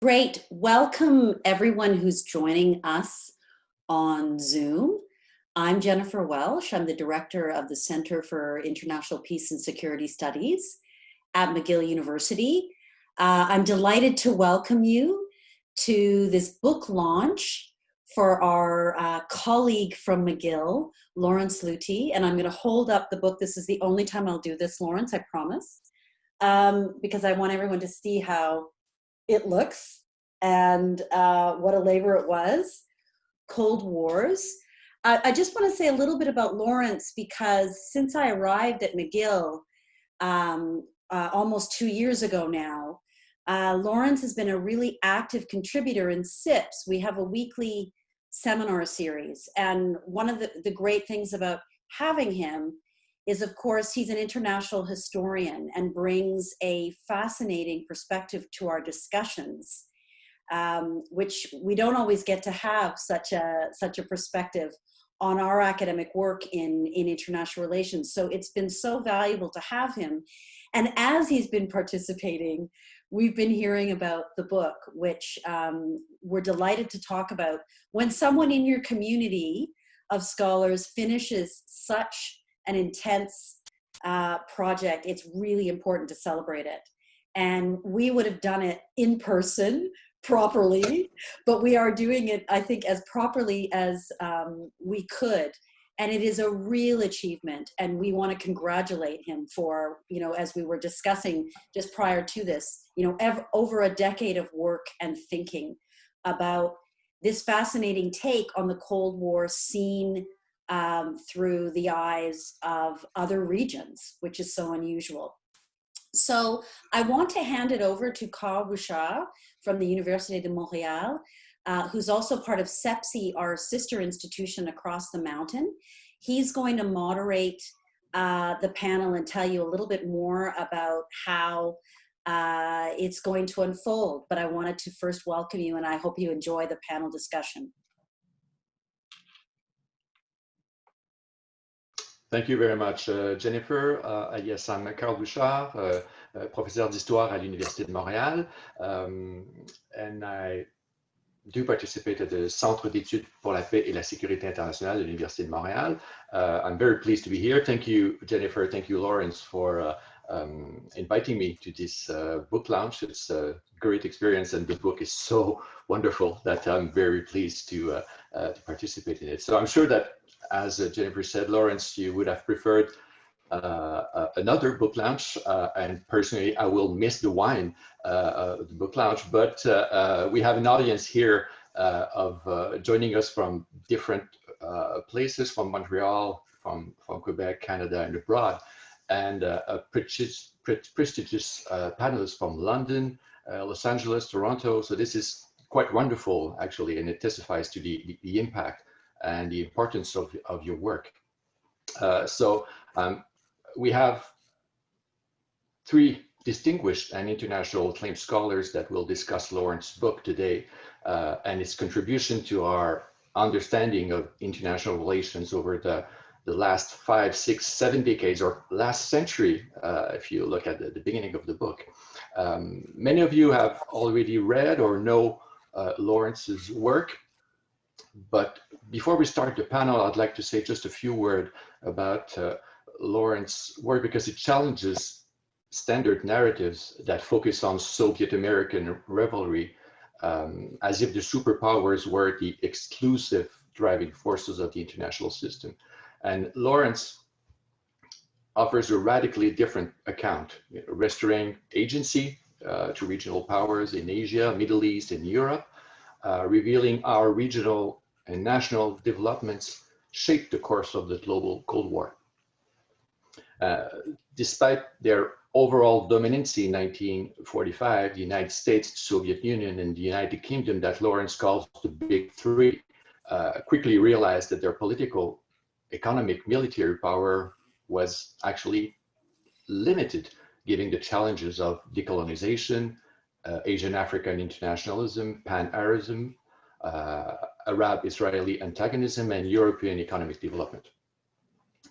Great. Welcome everyone who's joining us on Zoom. I'm Jennifer Welsh. I'm the director of the Center for International Peace and Security Studies at McGill University. I'm delighted to welcome you to this book launch for our colleague from McGill, Lorenz Luthi. And I'm going to hold up the book. This is the only time I'll do this, Lorenz, I promise, because I want everyone to see how it looks and what a labor it was. Cold Wars. I just want to say a little bit about Lorenz, because since I arrived at McGill almost 2 years ago now, Lorenz has been a really active contributor in CIPSS. We have a weekly seminar series, and one of the great things about having him is, of course, he's an international historian and brings a fascinating perspective to our discussions, which we don't always get to have such a perspective on our academic work in international relations. So it's been so valuable to have him. And as he's been participating, we've been hearing about the book, which we're delighted to talk about. When someone in your community of scholars finishes such an intense project, it's really important to celebrate it. And we would have done it in person properly, but we are doing it, I think, as properly as we could. And it is a real achievement. And we want to congratulate him for, as we were discussing just prior to this, over a decade of work and thinking about this fascinating take on the Cold War seen through the eyes of other regions, which is so unusual. So I want to hand it over to Carl Bouchard from the Université de Montréal, who's also part of CIPSS, our sister institution across the mountain. He's going to moderate the panel and tell you a little bit more about how it's going to unfold. But I wanted to first welcome you, and I hope you enjoy the panel discussion. Thank you very much, Jennifer. Yes, I'm Carl Bouchard, professeur d'histoire à l'Université de Montréal, and I do participate at the Centre d'études pour la paix et la sécurité internationale de l'Université de Montréal. I'm very pleased to be here. Thank you, Jennifer. Thank you, Lorenz, for inviting me to this book launch. It's a great experience, and the book is so wonderful that I'm very pleased to participate in it. So I'm sure that, as Jennifer said, Lorenz, you would have preferred another book launch, and personally, I will miss the wine of the book launch, but we have an audience here of joining us from different places, from Montreal, from Quebec, Canada, and abroad, and prestigious panelists from London, Los Angeles, Toronto. So this is quite wonderful, actually, and it testifies to the impact and the importance of your work. We have three distinguished and international acclaimed scholars that will discuss Lorenz's book today and its contribution to our understanding of international relations over the last 5, 6, 7 decades, or last century, if you look at the beginning of the book. Many of you have already read or know Lorenz's work. But before we start the panel, I'd like to say just a few words about Lorenz's work, because it challenges standard narratives that focus on Soviet-American rivalry, as if the superpowers were the exclusive driving forces of the international system. And Lorenz offers a radically different account, restoring agency to regional powers in Asia, Middle East, and Europe, revealing our regional and national developments shaped the course of the global Cold War. Despite their overall dominance in 1945, the United States, the Soviet Union, and the United Kingdom, that Lorenz calls the Big Three, quickly realized that their political, economic, military power was actually limited, given the challenges of decolonization, Asian African internationalism, pan-Arabism, Arab-Israeli antagonism, and European economic development.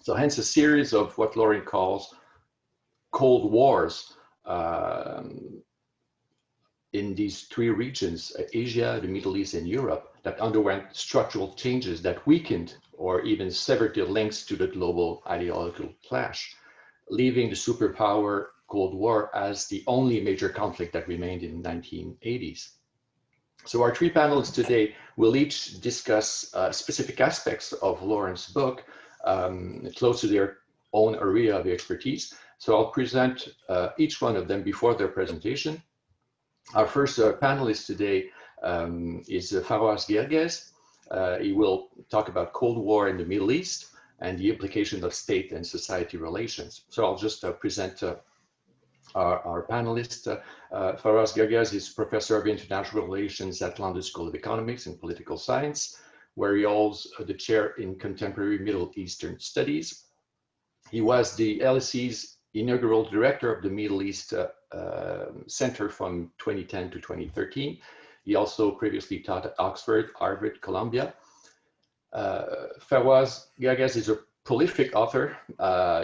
So hence a series of what Lorenz calls Cold Wars in these three regions, Asia, the Middle East, and Europe, that underwent structural changes that weakened or even severed the links to the global ideological clash, leaving the superpower Cold War as the only major conflict that remained in the 1980s. So our three panelists today will each discuss specific aspects of Lorenz's book close to their own area of expertise. So I'll present each one of them before their presentation. Our first panelist today is Fawaz Gerges. He will talk about Cold War in the Middle East and the implication of state and society relations. So I'll just present our panelist. Fawaz Gerges is Professor of International Relations at London School of Economics and Political Science, where he holds the chair in Contemporary Middle Eastern Studies. He was the LSE's inaugural director of the Middle East Center from 2010 to 2013. He also previously taught at Oxford, Harvard, Columbia. Fawaz Gerges is a prolific author.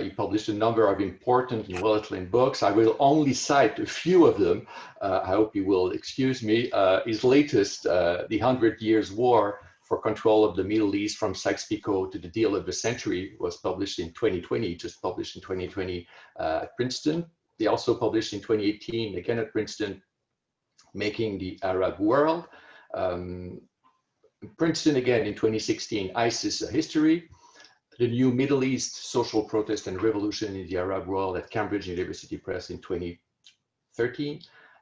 He published a number of important and well-acclaimed books. I will only cite a few of them. I hope you will excuse me. His latest, The 100 Years' War for Control of the Middle East from Sykes-Picot to the Deal of the Century, was published in 2020, just published in 2020 at Princeton. He also published in 2018, again at Princeton, Making the Arab World. Princeton again in 2016, ISIS: A History. The New Middle East: Social Protest and Revolution in the Arab World at Cambridge University Press in 2013.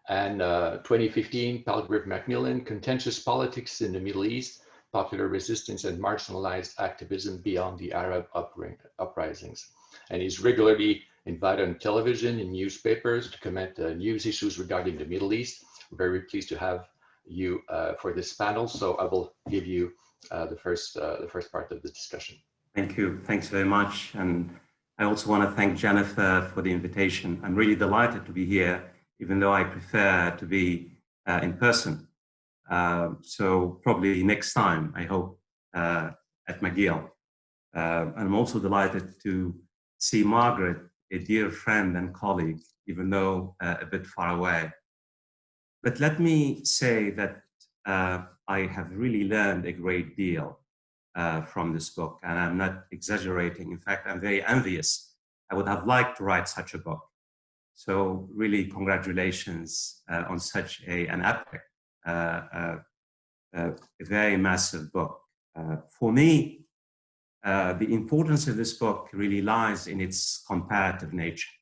And 2015, Margaret MacMillan, Contentious Politics in the Middle East, Popular Resistance and Marginalized Activism Beyond the Arab Uprisings. And he's regularly invited on television and newspapers to comment news issues regarding the Middle East. We're very pleased to have you for this panel. So I will give you the first part of the discussion. Thank you. Thanks very much. And I also want to thank Jennifer for the invitation. I'm really delighted to be here, even though I prefer to be in person. So probably next time, I hope, at McGill. I'm also delighted to see Margaret, a dear friend and colleague, even though a bit far away. But let me say that I have really learned a great deal from this book, and I'm not exaggerating. In fact, I'm very envious. I would have liked to write such a book. So really, congratulations on such an epic, a very massive book. For me, the importance of this book really lies in its comparative nature.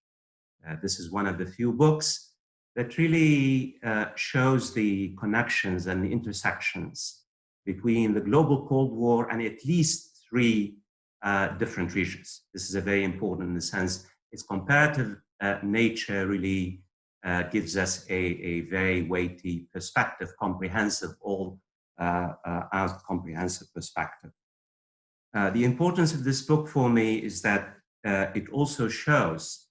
This is one of the few books that really shows the connections and the intersections between the global Cold War and at least three different regions. This is a very important in the sense its comparative nature really gives us a very weighty perspective, comprehensive, all-out comprehensive perspective. The importance of this book for me is that it also shows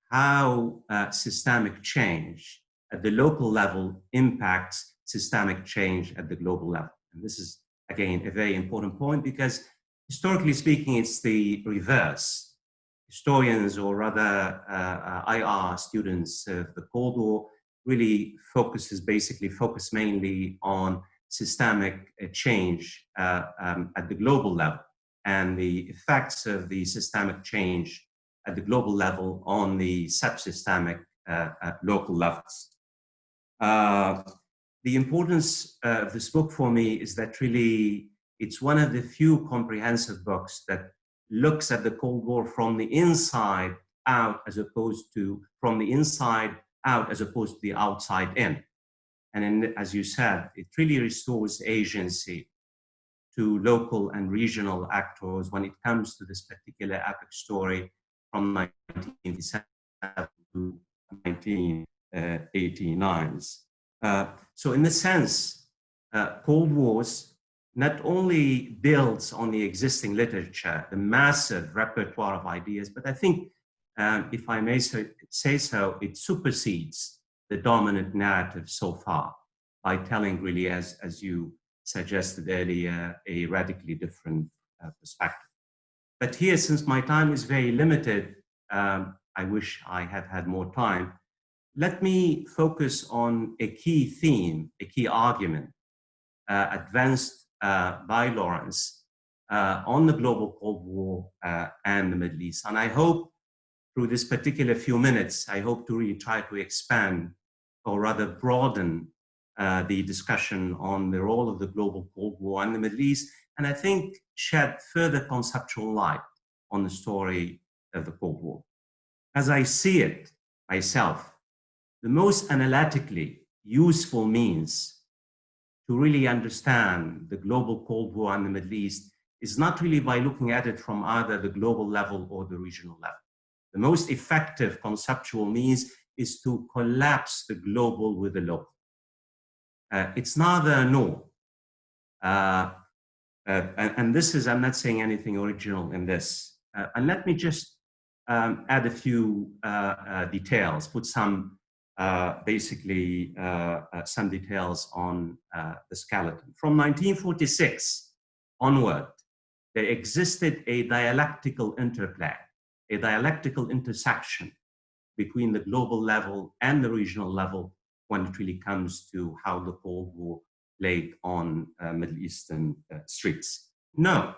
how systemic change at the local level impacts systemic change at the global level. And this is, again, a very important point because historically speaking, it's the reverse. Historians, or rather IR students of the Cold War, really focus mainly on systemic change at the global level and the effects of the systemic change at the global level on the subsystemic local levels. The importance of this book for me is that really it's one of the few comprehensive books that looks at the Cold War from the inside out as opposed to from the inside out as opposed to the outside in. And as you said, it really restores agency to local and regional actors when it comes to this particular epic story from 1987 to 1989. So in this sense, Cold Wars not only builds on the existing literature, the massive repertoire of ideas, but I think, if I may say so, it supersedes the dominant narrative so far by telling really, as you suggested earlier, a radically different perspective. But here, since my time is very limited, I wish I had had more time. let me focus on a key theme, a key argument advanced by Lorenz on the global Cold War and the Middle East. And I hope through this particular few minutes, I hope to really try to expand or rather broaden the discussion on the role of the global Cold War and the Middle East, and I think shed further conceptual light on the story of the Cold War. As I see it myself, the most analytically useful means to really understand the global Cold War and the Middle East is not really by looking at it from either the global level or the regional level. The most effective conceptual means is to collapse the global with the local. It's neither nor. And this is, I'm not saying anything original in this. And let me just add a few details, put some basically some details on the skeleton. From 1946 onward, there existed a dialectical interplay, a dialectical intersection between the global level and the regional level when it really comes to how the Cold War played on Middle Eastern streets. No,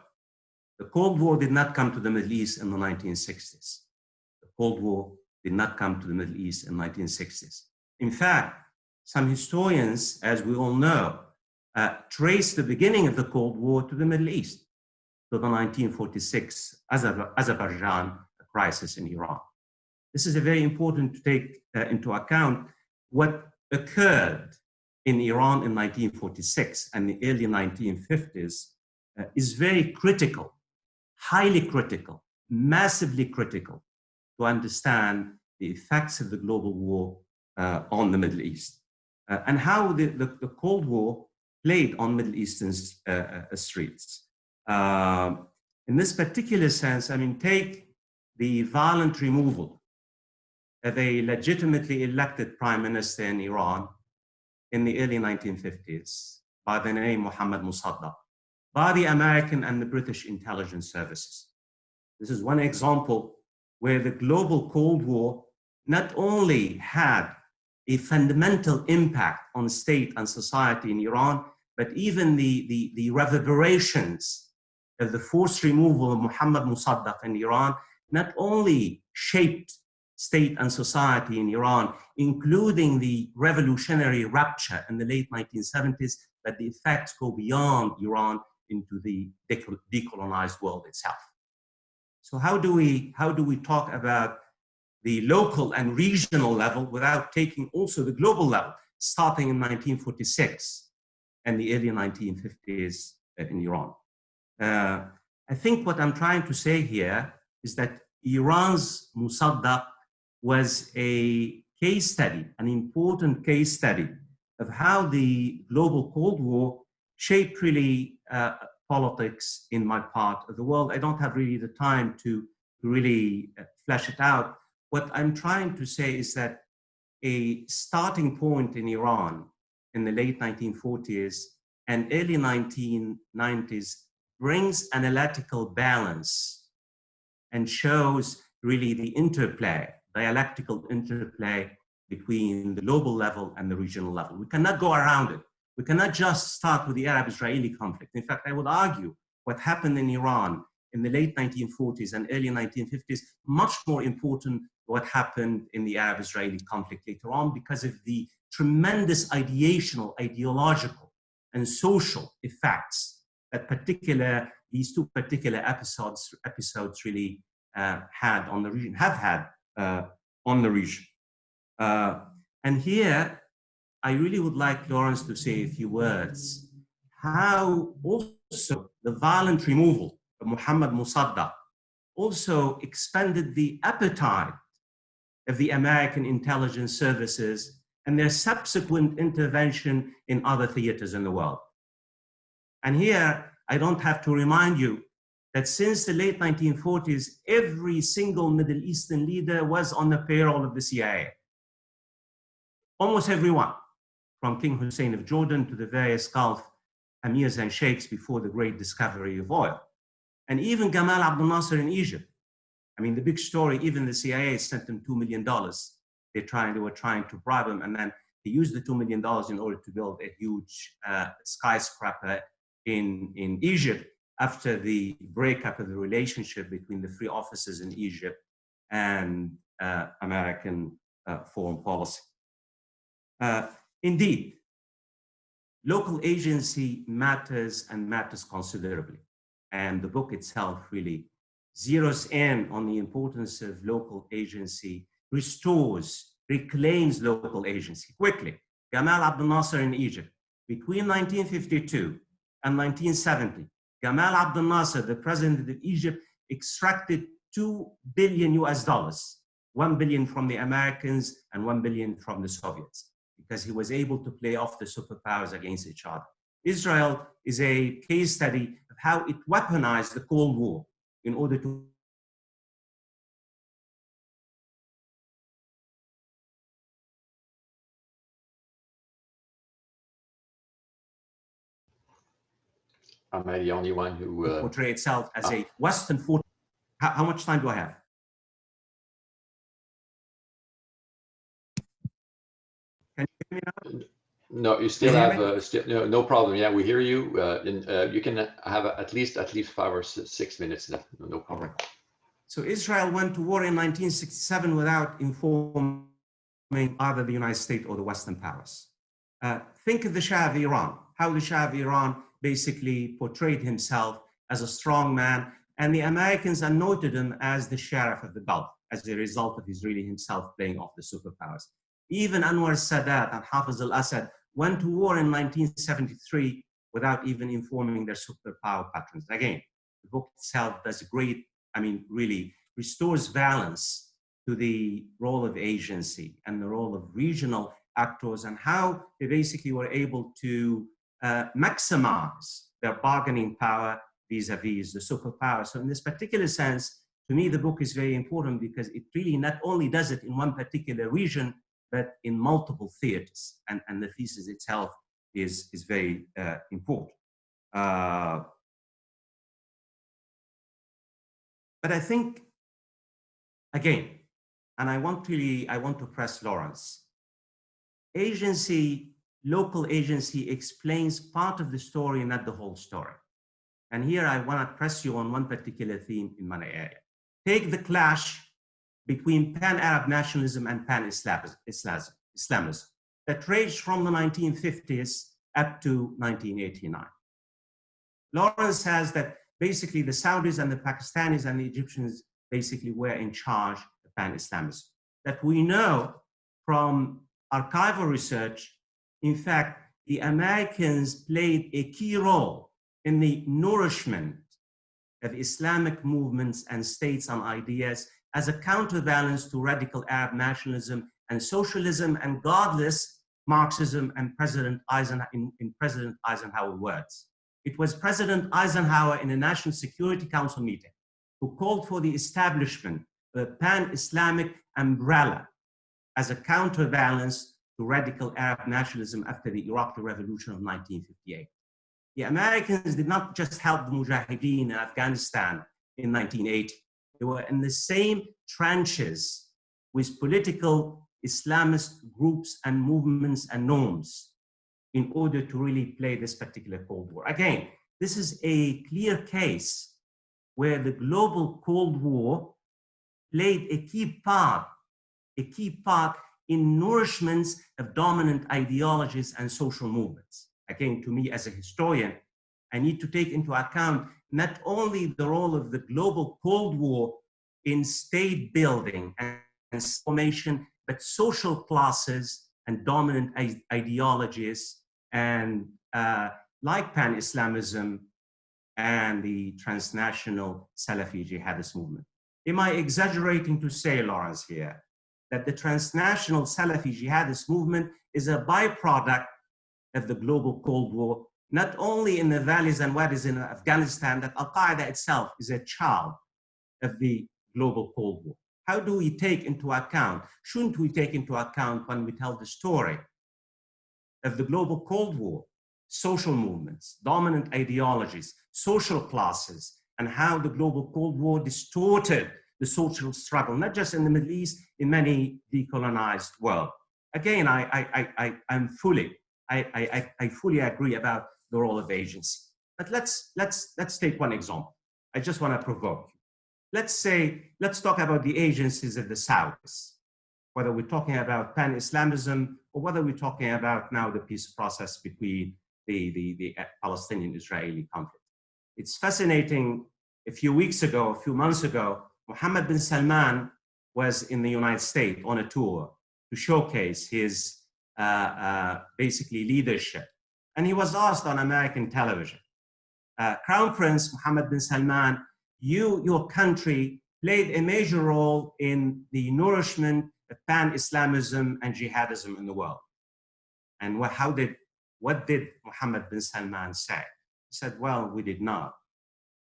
the Cold War did not come to the Middle East in the 1960s. The Cold War did not come to the Middle East in the 1960s. In fact, some historians, as we all know, trace the beginning of the Cold War to the Middle East, to the 1946 Azerbaijan crisis in Iran. This is very important to take into account. What occurred in Iran in 1946 and the early 1950s is very critical, highly critical, massively critical to understand the effects of the global war on the Middle East and how the Cold War played on Middle Eastern streets. In this particular sense, I mean, take the violent removal of a legitimately elected prime minister in Iran in the early 1950s by the name Mohammad Mossadegh by the American and the British intelligence services. This is one example where the global Cold War not only had a fundamental impact on state and society in Iran, but even the reverberations of the forced removal of Mohammad Mossadegh in Iran not only shaped state and society in Iran, including the revolutionary rupture in the late 1970s, but the effects go beyond Iran into the decolonized world itself. So how do we talk about the local and regional level without taking also the global level, starting in 1946 and the early 1950s in Iran? I think what I'm trying to say here is that Iran's Mossadegh was a case study, an important case study of how the global Cold War shaped really politics in my part of the world. I don't have really the time to really flesh it out. What I'm trying to say is that a starting point in Iran in the late 1940s and early 1990s brings analytical balance and shows really the interplay, dialectical interplay between the global level and the regional level. We cannot go around it. We cannot just start with the Arab-Israeli conflict. In fact, I would argue what happened in Iran in the late 1940s and early 1950s, much more important what happened in the Arab-Israeli conflict later on because of the tremendous ideational, ideological, and social effects that these two particular episodes really had on the region, have had on the region. And here, I really would like Lorenz to say a few words, how also the violent removal of Mohammad Mossadegh also expanded the appetite of the American intelligence services and their subsequent intervention in other theaters in the world. And here, I don't have to remind you that since the late 1940s, every single Middle Eastern leader was on the payroll of the CIA. Almost everyone, from King Hussein of Jordan to the various Gulf emirs and sheikhs before the great discovery of oil. And even Gamal Abdel Nasser in Egypt. I mean, the big story, even the CIA sent him $2 million They were trying to bribe him, and then he used the $2 million in order to build a huge skyscraper in Egypt after the breakup of the relationship between the free officers in Egypt and American foreign policy. Indeed, local agency matters and matters considerably. And the book itself really zeroes in on the importance of local agency, reclaims local agency quickly. Gamal Abdel Nasser in Egypt, between 1952 and 1970, Gamal Abdel Nasser, the president of Egypt, extracted $2 billion US, $1 billion from the Americans and $1 billion from the Soviets, because he was able to play off the superpowers against each other. Israel is a case study of how it weaponized the Cold War in order to Am I the only one who portray itself as a Western force? How much time do I have? Can you hear me now? No, you still have no problem. Yeah, we hear you. You can have at least 5 or 6 minutes left. No problem. Right. So Israel went to war in 1967 without informing either the United States or the Western powers. Think of the Shah of Iran, how the Shah of Iran basically portrayed himself as a strong man, and the Americans anointed him as the sheriff of the Gulf as a result of his really himself playing off the superpowers. Even Anwar Sadat and Hafiz al-Assad went to war in 1973 without even informing their superpower patrons. Again, the book itself does great, really restores balance to the role of agency and the role of regional actors and how they basically were able to maximize their bargaining power vis-a-vis the superpower. So in this particular sense, to me, the book is very important because it really not only does it in one particular region, but in multiple theaters. And the thesis itself is very important. But I think, again, and I want to press Lorenz, local agency explains part of the story, not the whole story. And here I want to press you on one particular theme in my area. Take the clash between pan-Arab nationalism and pan-Islamism that raged from the 1950s up to 1989. Lorenz says that basically the Saudis and the Pakistanis and the Egyptians basically were in charge of pan-Islamism. That we know from archival research, in fact, the Americans played a key role in the nourishment of Islamic movements and states and ideas as a counterbalance to radical Arab nationalism and socialism and godless Marxism and President Eisenhower, in President Eisenhower's words. It was President Eisenhower in a National Security Council meeting who called for the establishment of a pan-Islamic umbrella as a counterbalance to radical Arab nationalism after the Iraqi Revolution of 1958. The Americans did not just help the Mujahideen in Afghanistan in 1980. They were in the same trenches with political Islamist groups and movements and norms in order to really play this particular Cold War. Again, this is a clear case where the global Cold War played a key part in nourishments of dominant ideologies and social movements. Again, to me as a historian, I need to take into account not only the role of the global Cold War in state building and formation, but social classes and dominant ideologies, and like pan-Islamism and the transnational Salafi jihadist movement. Am I exaggerating to say, Lorenz, here, that the transnational Salafi jihadist movement is a byproduct of the global Cold War, not only in the valleys and wadis in Afghanistan, that Al-Qaeda itself is a child of the global Cold War? How do we take into account, shouldn't we take into account when we tell the story of the global Cold War, social movements, dominant ideologies, social classes, and how the global Cold War distorted the social struggle, not just in the Middle East, in many decolonized world. Again, I fully agree about the role of agency. But let's take one example. I just want to provoke you. Let's talk about the agencies of the South, whether we're talking about pan-Islamism or whether we're talking about now the peace process between the Palestinian-Israeli conflict. It's fascinating. A few months ago, Mohammed bin Salman was in the United States on a tour to showcase his basically leadership. And he was asked on American television, Crown Prince Mohammed bin Salman, your country played a major role in the nourishment of pan-Islamism and jihadism in the world. And what did Mohammed bin Salman say? He said, well, we did not.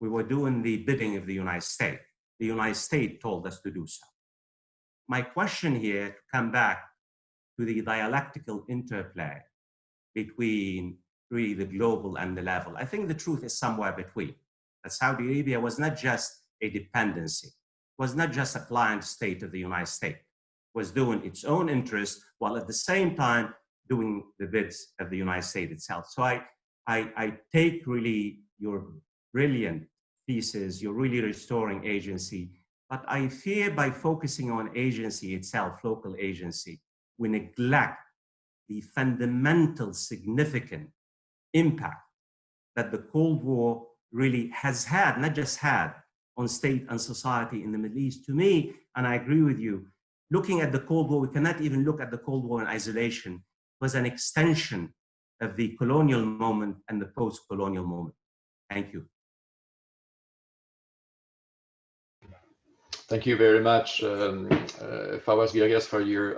We were doing the bidding of the United States. The United States told us to do so. My question here, to come back to the dialectical interplay between really the global and the level. I think the truth is somewhere between. That Saudi Arabia was not just a dependency, was not just a client state of the United States, was doing its own interest while at the same time doing the bids of the United States itself. So I take really your brilliant thesis, you're really restoring agency, but I fear by focusing on agency itself, local agency, we neglect the fundamental significant impact that the Cold War really has had, not just had, on state and society in the Middle East. To me, and I agree with you, looking at the Cold War, we cannot even look at the Cold War in isolation. It was an extension of the colonial moment and the post-colonial moment. Thank you. Thank you very much, Fawaz Gerges, for your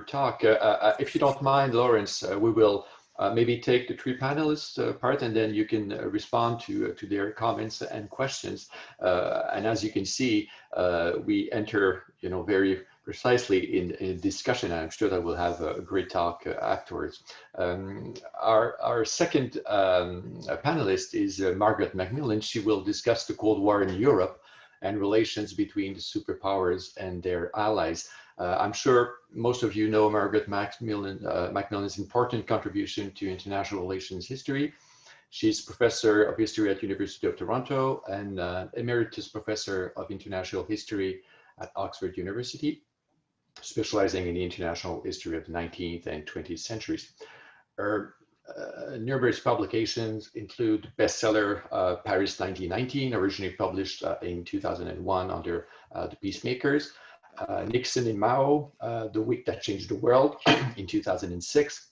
talk. If you don't mind, Lorenz, we will maybe take the three panelists part, and then you can respond to their comments and questions. And as you can see, we enter, very precisely in a discussion. I'm sure that we'll have a great talk afterwards. Our second panelist is Margaret MacMillan. She will discuss the Cold War in Europe and relations between the superpowers and their allies. I'm sure most of you know Margaret MacMillan's important contribution to international relations history. She's professor of history at University of Toronto and emeritus professor of international history at Oxford University, specializing in the international history of the 19th and 20th centuries. Her numerous publications include bestseller Paris 1919, originally published in 2001 under The Peacemakers, Nixon and Mao, The Week That Changed the World in 2006,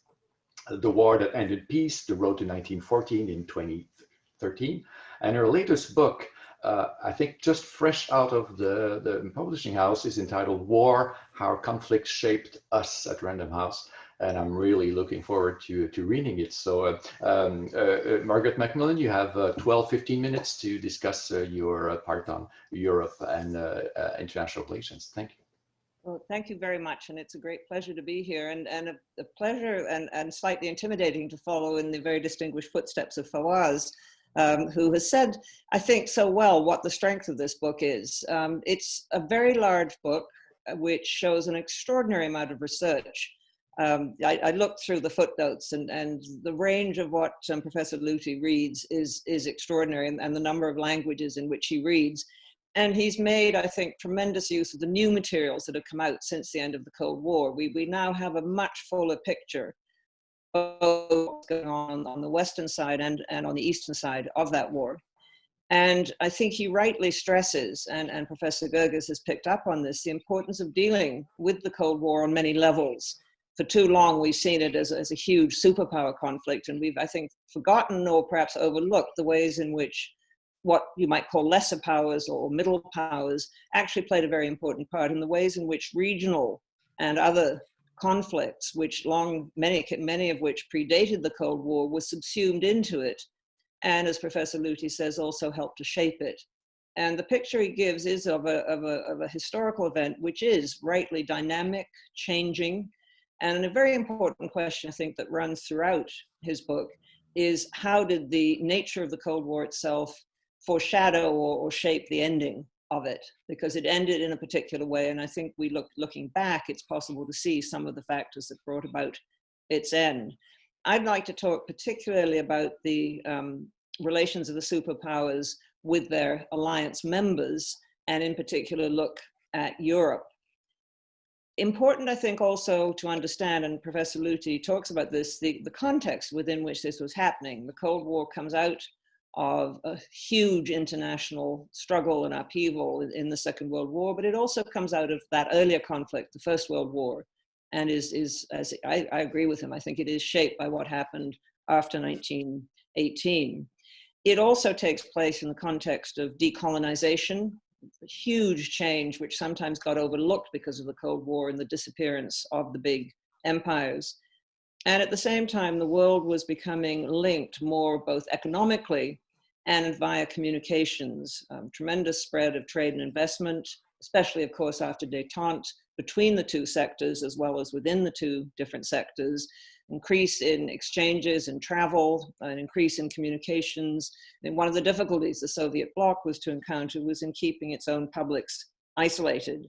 The War That Ended Peace, The Road to 1914 in 2013, and her latest book, I think just fresh out of the publishing house, is entitled War, How Conflict Shaped Us at Random House. And I'm really looking forward to reading it. So Margaret MacMillan, you have 15 minutes to discuss your part on Europe and international relations. Thank you. Well, thank you very much. And it's a great pleasure to be here, and a pleasure and slightly intimidating to follow in the very distinguished footsteps of Fawaz, who has said, I think so well, what the strength of this book is. It's a very large book, which shows an extraordinary amount of research. I looked through the footnotes, and the range of what Professor Luthi reads is extraordinary, and the number of languages in which he reads. And he's made, I think, tremendous use of the new materials that have come out since the end of the Cold War. We now have a much fuller picture of what's going on the Western side and on the Eastern side of that war. And I think he rightly stresses, and Professor Gerges has picked up on this, the importance of dealing with the Cold War on many levels. For too long, we've seen it as a huge superpower conflict, and we've, I think, forgotten or perhaps overlooked the ways in which what you might call lesser powers or middle powers actually played a very important part, in the ways in which regional and other conflicts, which many of which predated the Cold War, were subsumed into it, and as Professor Luthi says, also helped to shape it. And the picture he gives is of a historical event which is rightly dynamic, changing. And a very important question, I think, that runs throughout his book is, how did the nature of the Cold War itself foreshadow or shape the ending of it, because it ended in a particular way. And I think looking back, it's possible to see some of the factors that brought about its end. I'd like to talk particularly about the relations of the superpowers with their alliance members, and in particular look at Europe. Important, I think, also to understand, and Professor Luthi talks about this, the context within which this was happening. The Cold War comes out of a huge international struggle and upheaval in the Second World War, but it also comes out of that earlier conflict, the First World War, and is as I agree with him, I think it is shaped by what happened after 1918. It also takes place in the context of decolonization, a huge change which sometimes got overlooked because of the Cold War and the disappearance of the big empires. And at the same time, the world was becoming linked more both economically and via communications. Tremendous spread of trade and investment, especially, of course, after détente between the two sectors as well as within the two different sectors. Increase in exchanges and travel, an increase in communications. And one of the difficulties the Soviet bloc was to encounter was in keeping its own publics isolated.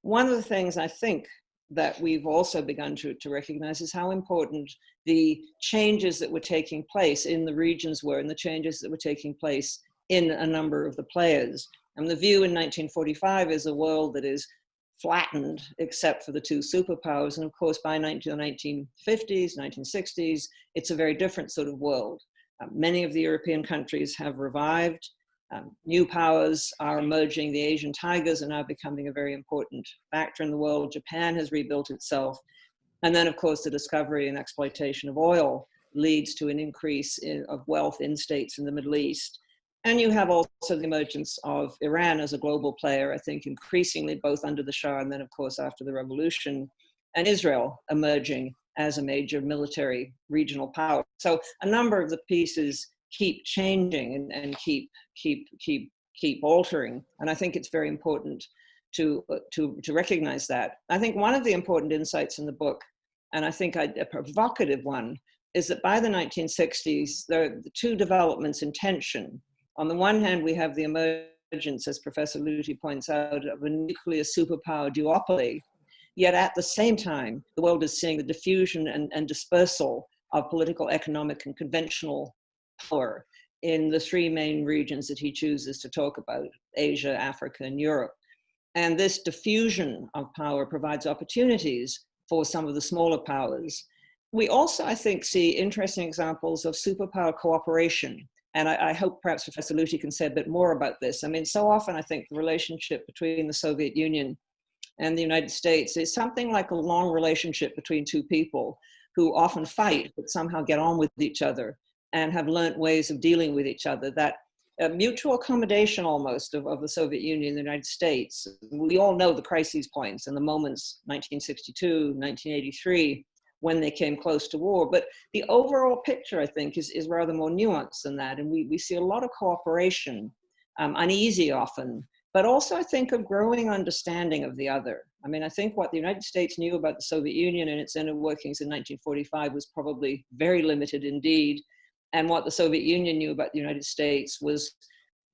One of the things I think that we've also begun to recognize is how important the changes that were taking place in the regions were, and the changes that were taking place in a number of the players. And the view in 1945 is a world that is flattened except for the two superpowers. And of course, by the 1950s, 1960s, it's a very different sort of world. Many of the European countries have revived. New powers are emerging. The Asian tigers are now becoming a very important factor in the world. Japan has rebuilt itself. And then, of course, the discovery and exploitation of oil leads to an increase of wealth in states in the Middle East. And you have also the emergence of Iran as a global player, I think increasingly both under the Shah and then, of course, after the revolution, and Israel emerging as a major military regional power. So a number of the pieces keep changing and keep altering. And I think it's very important to recognize that. I think one of the important insights in the book, and I think a provocative one, is that by the 1960s, there are the two developments in tension. On the one hand, we have the emergence, as Professor Luthi points out, of a nuclear superpower duopoly. Yet at the same time, the world is seeing the diffusion and dispersal of political, economic, and conventional power in the three main regions that he chooses to talk about: Asia, Africa, and Europe. And this diffusion of power provides opportunities for some of the smaller powers. We also, I think, see interesting examples of superpower cooperation. And I hope perhaps Professor Luthi can say a bit more about this. I mean, so often I think the relationship between the Soviet Union and the United States is something like a long relationship between two people who often fight, but somehow get on with each other and have learnt ways of dealing with each other. That mutual accommodation almost of the Soviet Union and the United States. We all know the crisis points and the moments, 1962, 1983, when they came close to war. But the overall picture, I think, is rather more nuanced than that. And we see a lot of cooperation, uneasy often, but also, I think, a growing understanding of the other. I mean, I think what the United States knew about the Soviet Union and its inner workings in 1945 was probably very limited indeed. And what the Soviet Union knew about the United States was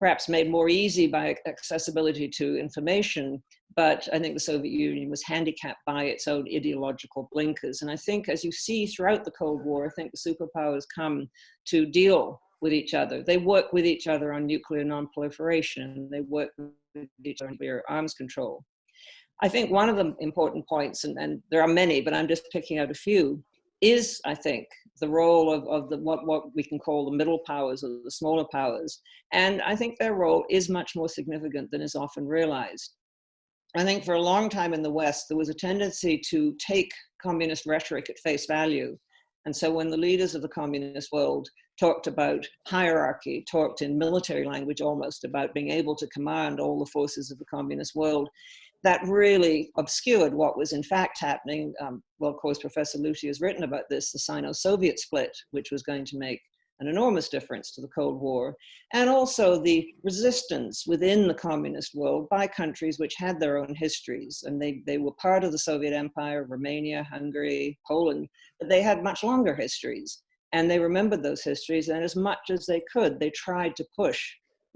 perhaps made more easy by accessibility to information. But I think the Soviet Union was handicapped by its own ideological blinkers. And I think, as you see throughout the Cold War, I think the superpowers come to deal with each other. They work with each other on nuclear non-proliferation. They work with each other on nuclear arms control. I think one of the important points, and there are many, but I'm just picking out a few, is, I think, the role of the what we can call the middle powers or the smaller powers. And I think their role is much more significant than is often realized. I think for a long time in the West, there was a tendency to take communist rhetoric at face value. And so when the leaders of the communist world talked about hierarchy, talked in military language almost about being able to command all the forces of the communist world, that really obscured what was in fact happening. Well, of course, Professor Luthi has written about this, the Sino-Soviet split, which was going to make an enormous difference to the Cold War, and also the resistance within the communist world by countries which had their own histories. And they were part of the Soviet Empire, Romania, Hungary, Poland, but they had much longer histories. And they remembered those histories, and as much as they could, they tried to push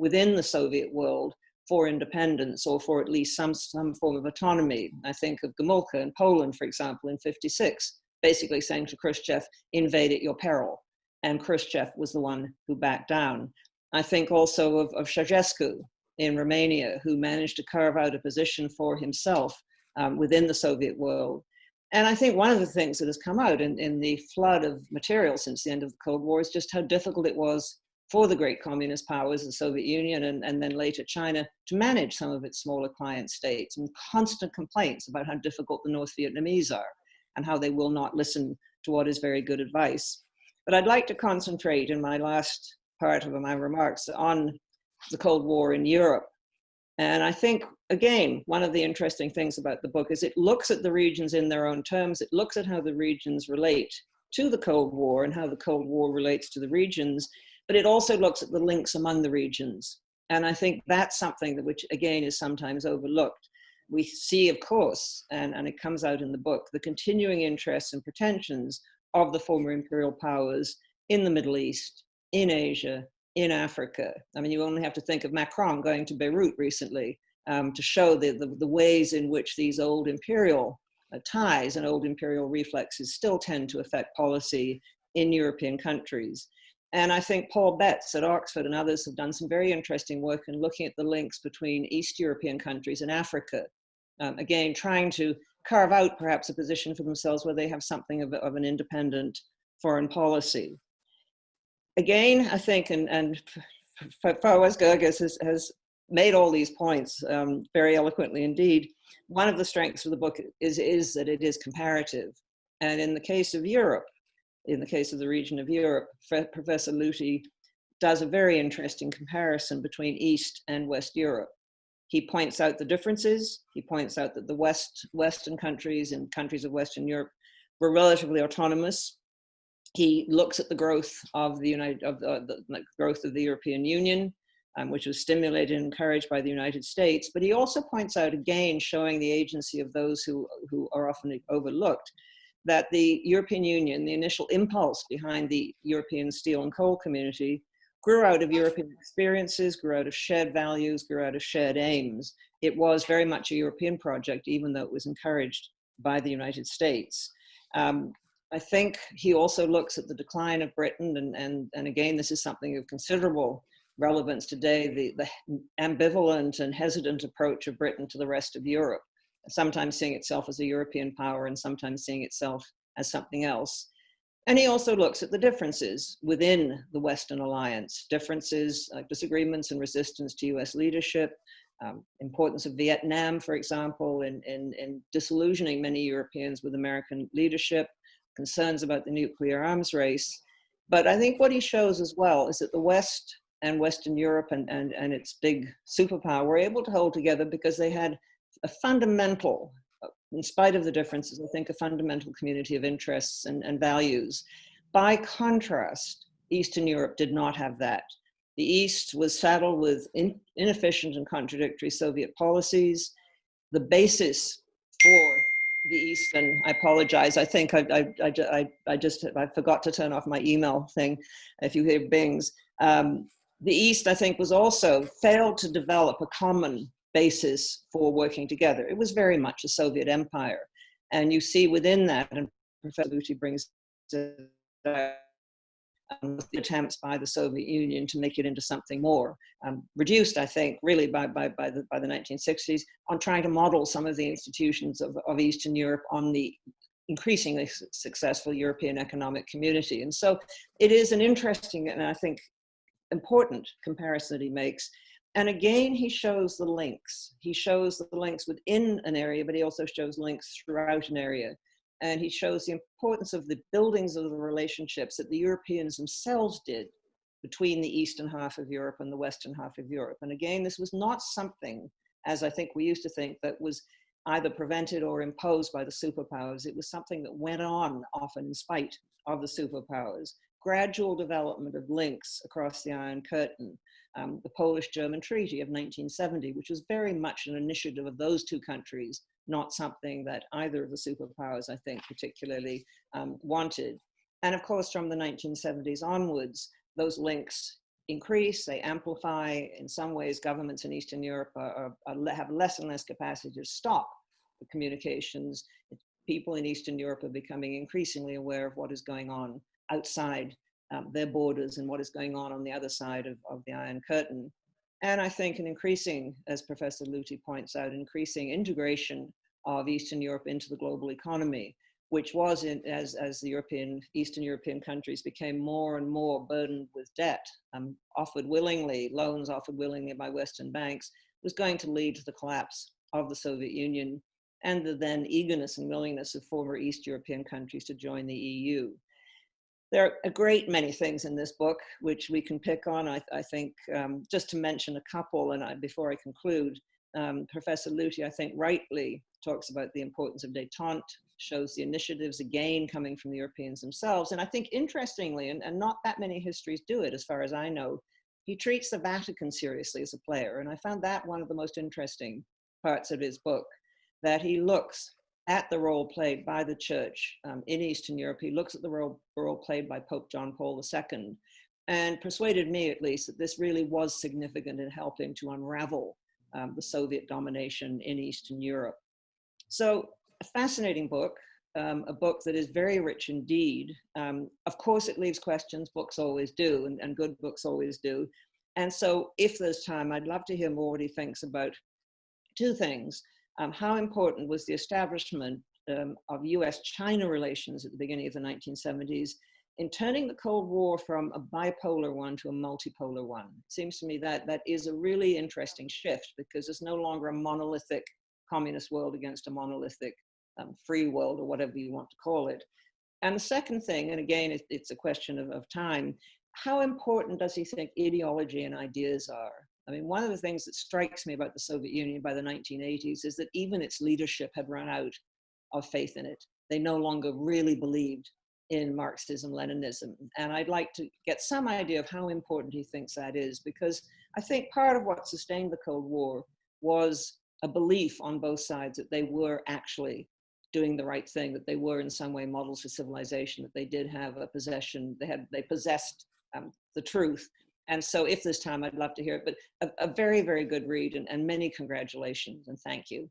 within the Soviet world for independence, or for at least some form of autonomy. I think of Gomulka in Poland, for example, in '56, basically saying to Khrushchev, invade at your peril. And Khrushchev was the one who backed down. I think also of Ceausescu in Romania, who managed to carve out a position for himself within the Soviet world. And I think one of the things that has come out in the flood of material since the end of the Cold War is just how difficult it was for the great communist powers, the Soviet Union and then later China, to manage some of its smaller client states, and constant complaints about how difficult the North Vietnamese are and how they will not listen to what is very good advice. But I'd like to concentrate in my last part of my remarks on the Cold War in Europe. And I think, again, one of the interesting things about the book is it looks at the regions in their own terms. It looks at how the regions relate to the Cold War and how the Cold War relates to the regions, but it also looks at the links among the regions. And I think that's something that, which again is sometimes overlooked. We see, of course, and it comes out in the book, the continuing interests and pretensions of the former imperial powers in the Middle East, in Asia, in Africa. I mean, you only have to think of Macron going to Beirut recently to show the ways in which these old imperial ties and old imperial reflexes still tend to affect policy in European countries. And I think Paul Betts at Oxford and others have done some very interesting work in looking at the links between East European countries and Africa. Again, trying to carve out perhaps a position for themselves where they have something of an independent foreign policy. Again, I think, and Fawaz Gerges has made all these points very eloquently indeed. One of the strengths of the book is that it is comparative. And in the case of Europe, in the case of the region of Europe, Professor Lüthi does a very interesting comparison between East and West Europe. He points out the differences. He points out that the Western countries and countries of Western Europe were relatively autonomous. He looks at the growth of the growth of the European Union, which was stimulated and encouraged by the United States. But he also points out, again, showing the agency of those who are often overlooked, that the European Union, the initial impulse behind the European steel and coal community, grew out of European experiences, grew out of shared values, grew out of shared aims. It was very much a European project, even though it was encouraged by the United States. I think he also looks at the decline of Britain, and again, this is something of considerable relevance today, the ambivalent and hesitant approach of Britain to the rest of Europe, sometimes seeing itself as a European power and sometimes seeing itself as something else. And he also looks at the differences within the Western alliance, differences like disagreements and resistance to US leadership, importance of Vietnam, for example, in disillusioning many Europeans with American leadership, concerns about the nuclear arms race. But I think what he shows as well is that the West and Western Europe and its big superpower were able to hold together because they had a fundamental, in spite of the differences, I think a fundamental community of interests and values. By contrast, Eastern Europe did not have that. The East was saddled with inefficient and contradictory Soviet policies. The basis for the East, and I apologize, I think I forgot to turn off my email thing, if you hear bings. The East, I think, was also failed to develop a common basis for working together. It was very much a Soviet empire. And you see within that, and Professor Lüthi brings the attempts by the Soviet Union to make it into something more, reduced, I think, really by the 1960s, on trying to model some of the institutions of Eastern Europe on the increasingly successful European economic community. And so it is an interesting and I think important comparison that he makes. And again, he shows the links. He shows the links within an area, but he also shows links throughout an area. And he shows the importance of the buildings of the relationships that the Europeans themselves did between the eastern half of Europe and the western half of Europe. And again, this was not something, as I think we used to think, that was either prevented or imposed by the superpowers. It was something that went on often in spite of the superpowers. Gradual development of links across the Iron Curtain. The Polish-German Treaty of 1970, which was very much an initiative of those two countries, not something that either of the superpowers, I think, particularly wanted. And of course, from the 1970s onwards, those links increase, they amplify. In some ways, governments in Eastern Europe have less and less capacity to stop the communications. People in Eastern Europe are becoming increasingly aware of what is going on outside their borders and what is going on the other side of the Iron Curtain. And I think an increasing, as Professor Lüthi points out, increasing integration of Eastern Europe into the global economy, which was, as the Eastern European countries became more and more burdened with debt, loans offered willingly by Western banks, was going to lead to the collapse of the Soviet Union and the then eagerness and willingness of former East European countries to join the EU. There are a great many things in this book which we can pick on. I think just to mention a couple, and before I conclude, Professor Lüthi, I think, rightly talks about the importance of détente, shows the initiatives again coming from the Europeans themselves. And I think interestingly, and not that many histories do it as far as I know, he treats the Vatican seriously as a player. And I found that one of the most interesting parts of his book, that he looks at the role played by the church in Eastern Europe. He looks at the role played by Pope John Paul II and persuaded me, at least, that this really was significant in helping to unravel the Soviet domination in Eastern Europe. So a fascinating book, a book that is very rich indeed. Of course, it leaves questions, books always do, and good books always do. And so if there's time, I'd love to hear more what he thinks about two things. How important was the establishment of US-China relations at the beginning of the 1970s in turning the Cold War from a bipolar one to a multipolar one? It seems to me that that is a really interesting shift, because there's no longer a monolithic communist world against a monolithic free world, or whatever you want to call it. And the second thing, and again, it's a question of time, how important does he think ideology and ideas are? I mean, one of the things that strikes me about the Soviet Union by the 1980s is that even its leadership had run out of faith in it. They no longer really believed in Marxism, Leninism. And I'd like to get some idea of how important he thinks that is, because I think part of what sustained the Cold War was a belief on both sides that they were actually doing the right thing, that they were in some way models for civilization, that they did have a possession, they possessed the truth. And so if there's time, I'd love to hear it, but a very, very good read, and many congratulations, and thank you.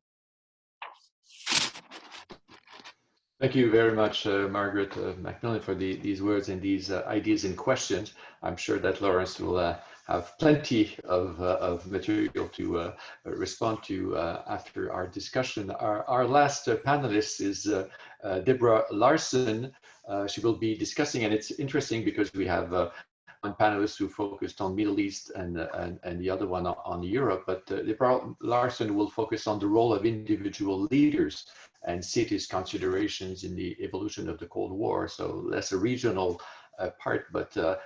Thank you very much, Margaret MacMillan, for these words and these ideas and questions. I'm sure that Lorenz will have plenty of material to respond to after our discussion. Our last panelist is Deborah Larson. She will be discussing, and it's interesting because we have one panelist who focused on Middle East and the other one on Europe, but Deborah Larson will focus on the role of individual leaders and cities considerations in the evolution of the Cold War. So less a regional part, but a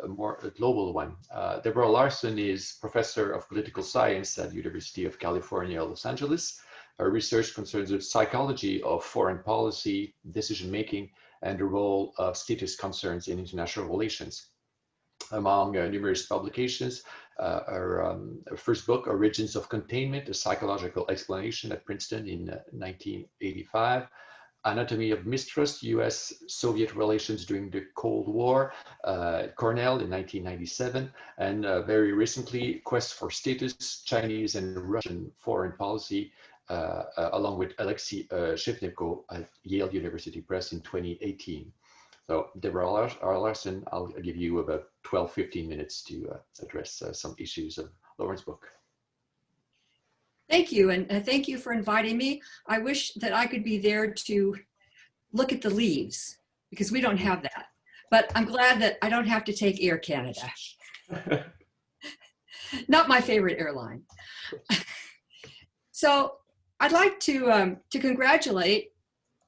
more global one. Deborah Larson is professor of political science at the University of California, Los Angeles. Her research concerns the psychology of foreign policy, decision-making, and the role of status concerns in international relations. Among numerous publications, her first book, Origins of Containment, A Psychological Explanation at Princeton in 1985, Anatomy of Mistrust, US-Soviet Relations During the Cold War, Cornell in 1997, and very recently, Quest for Status, Chinese and Russian Foreign Policy, along with Alexei Shevchenko at Yale University Press in 2018. So Deborah Larson, I'll give you about 12-15 minutes to address some issues of Loren's book. Thank you, and thank you for inviting me. I wish that I could be there to look at the leaves, because we don't have that. But I'm glad that I don't have to take Air Canada. Not my favorite airline. So I'd like to congratulate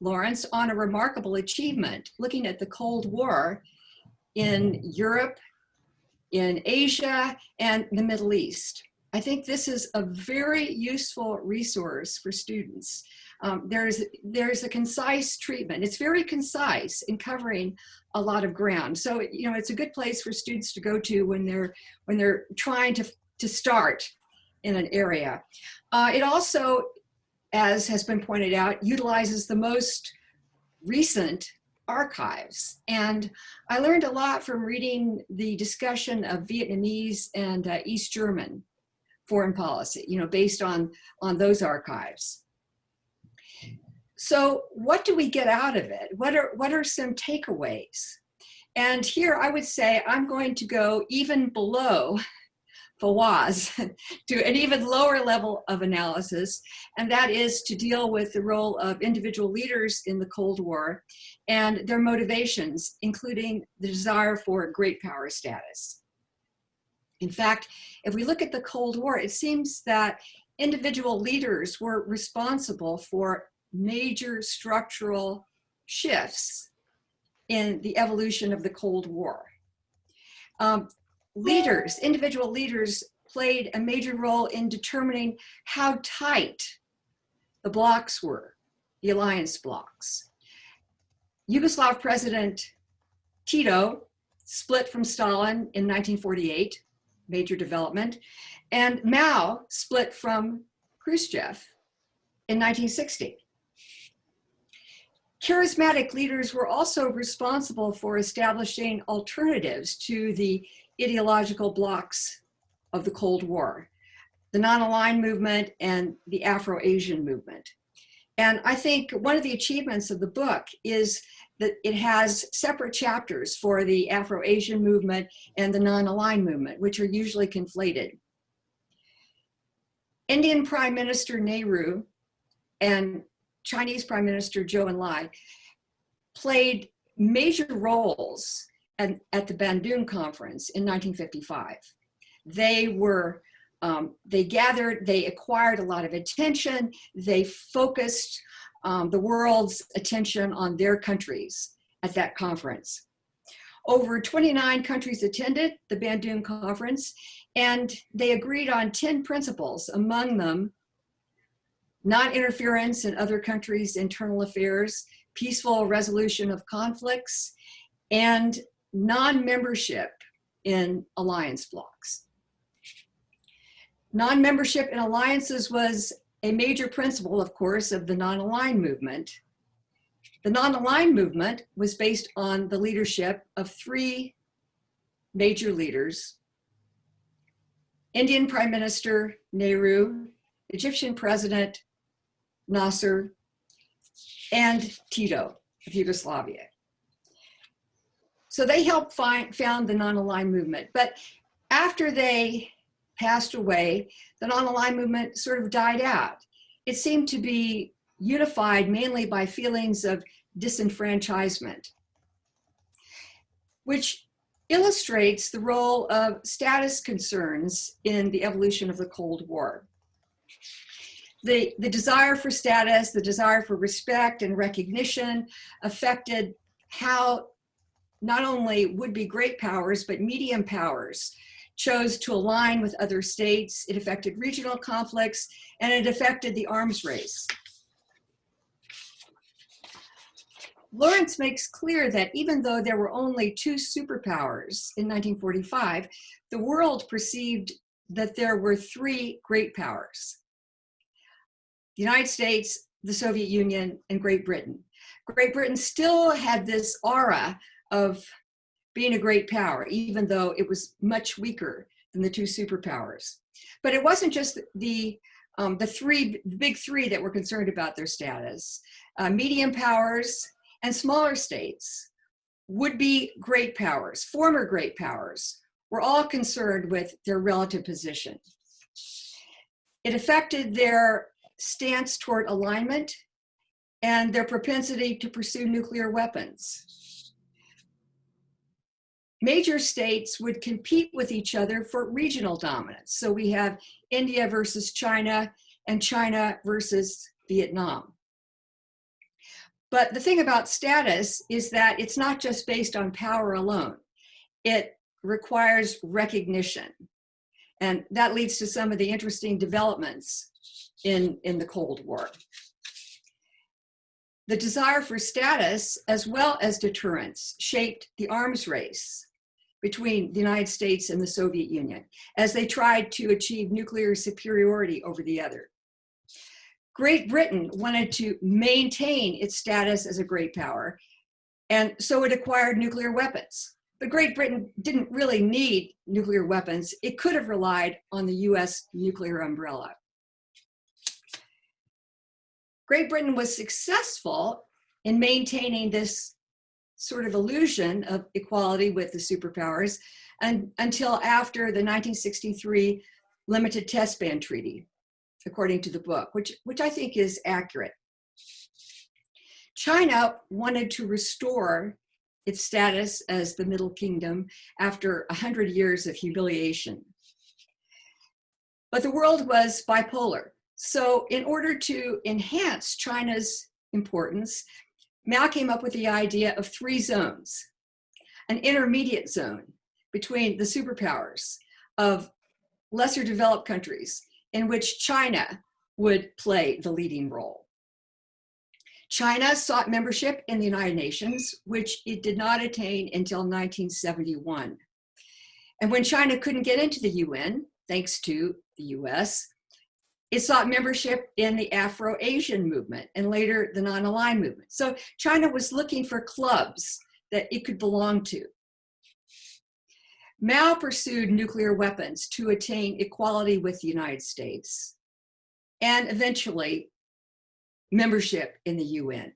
Lorenz on a remarkable achievement, looking at the Cold War in Europe, in Asia, and the Middle East. I think this is a very useful resource for students. There's a concise treatment. It's very concise in covering a lot of ground. So, you know, it's a good place for students to go to when they're trying to start in an area. It also, as has been pointed out, utilizes the most recent archives. And I learned a lot from reading the discussion of Vietnamese and East German foreign policy, you know, based on those archives. So what do we get out of it? What are some takeaways? And here I would say I'm going to go even below Fawaz to an even lower level of analysis, and that is to deal with the role of individual leaders in the Cold War and their motivations, including the desire for great power status. In fact, if we look at the Cold War, it seems that individual leaders were responsible for major structural shifts in the evolution of the Cold War. Individual leaders played a major role in determining how tight the blocs were, the alliance blocs. Yugoslav President Tito split from Stalin in 1948, major development, and Mao split from Khrushchev in 1960. Charismatic leaders were also responsible for establishing alternatives to the ideological blocs of the Cold War, the non-aligned movement and the Afro-Asian movement. And I think one of the achievements of the book is that it has separate chapters for the Afro-Asian movement and the non-aligned movement, which are usually conflated. Indian Prime Minister Nehru and Chinese Prime Minister Zhou Enlai played major roles at the Bandung Conference in 1955. They gathered, they acquired a lot of attention, they focused the world's attention on their countries at that conference. Over 29 countries attended the Bandung Conference, and they agreed on 10 principles, among them non-interference in other countries' internal affairs, peaceful resolution of conflicts, and non-membership in alliance blocs. Non-membership in alliances was a major principle, of course, of the non-aligned movement. The non-aligned movement was based on the leadership of three major leaders: Indian Prime Minister Nehru, Egyptian President Nasser, and Tito of Yugoslavia. So they helped found the non-aligned movement. But after they passed away, the non-aligned movement sort of died out. It seemed to be unified mainly by feelings of disenfranchisement, which illustrates the role of status concerns in the evolution of the Cold War. The desire for status, the desire for respect and recognition affected how not only would-be great powers, but medium powers chose to align with other states. It affected regional conflicts, and it affected the arms race. Lorenz makes clear that even though there were only two superpowers in 1945, the world perceived that there were three great powers: the United States, the Soviet Union, and Great Britain. Great Britain still had this aura of being a great power, even though it was much weaker than the two superpowers. But it wasn't just the big three that were concerned about their status. Medium powers and smaller states, would-be great powers, former great powers, were all concerned with their relative position. It affected their stance toward alignment and their propensity to pursue nuclear weapons. Major states would compete with each other for regional dominance. So we have India versus China and China versus Vietnam. But the thing about status is that it's not just based on power alone. It requires recognition. And that leads to some of the interesting developments in the Cold War. The desire for status, as well as deterrence, shaped the arms race between the United States and the Soviet Union as they tried to achieve nuclear superiority over the other. Great Britain wanted to maintain its status as a great power, And so it acquired nuclear weapons. But Great Britain didn't really need nuclear weapons. It could have relied on the US nuclear umbrella. Great Britain was successful in maintaining this sort of illusion of equality with the superpowers until after the 1963 Limited Test Ban Treaty, according to the book, which I think is accurate. China wanted to restore its status as the Middle Kingdom after 100 years of humiliation. But the world was bipolar. So in order to enhance China's importance, Mao came up with the idea of 3 zones: an intermediate zone between the superpowers of lesser developed countries in which China would play the leading role. China sought membership in the United Nations, which it did not attain until 1971. And when China couldn't get into the UN, thanks to the US, it sought membership in the Afro-Asian movement and later the non-aligned movement. So China was looking for clubs that it could belong to. Mao pursued nuclear weapons to attain equality with the United States and eventually membership in the UN.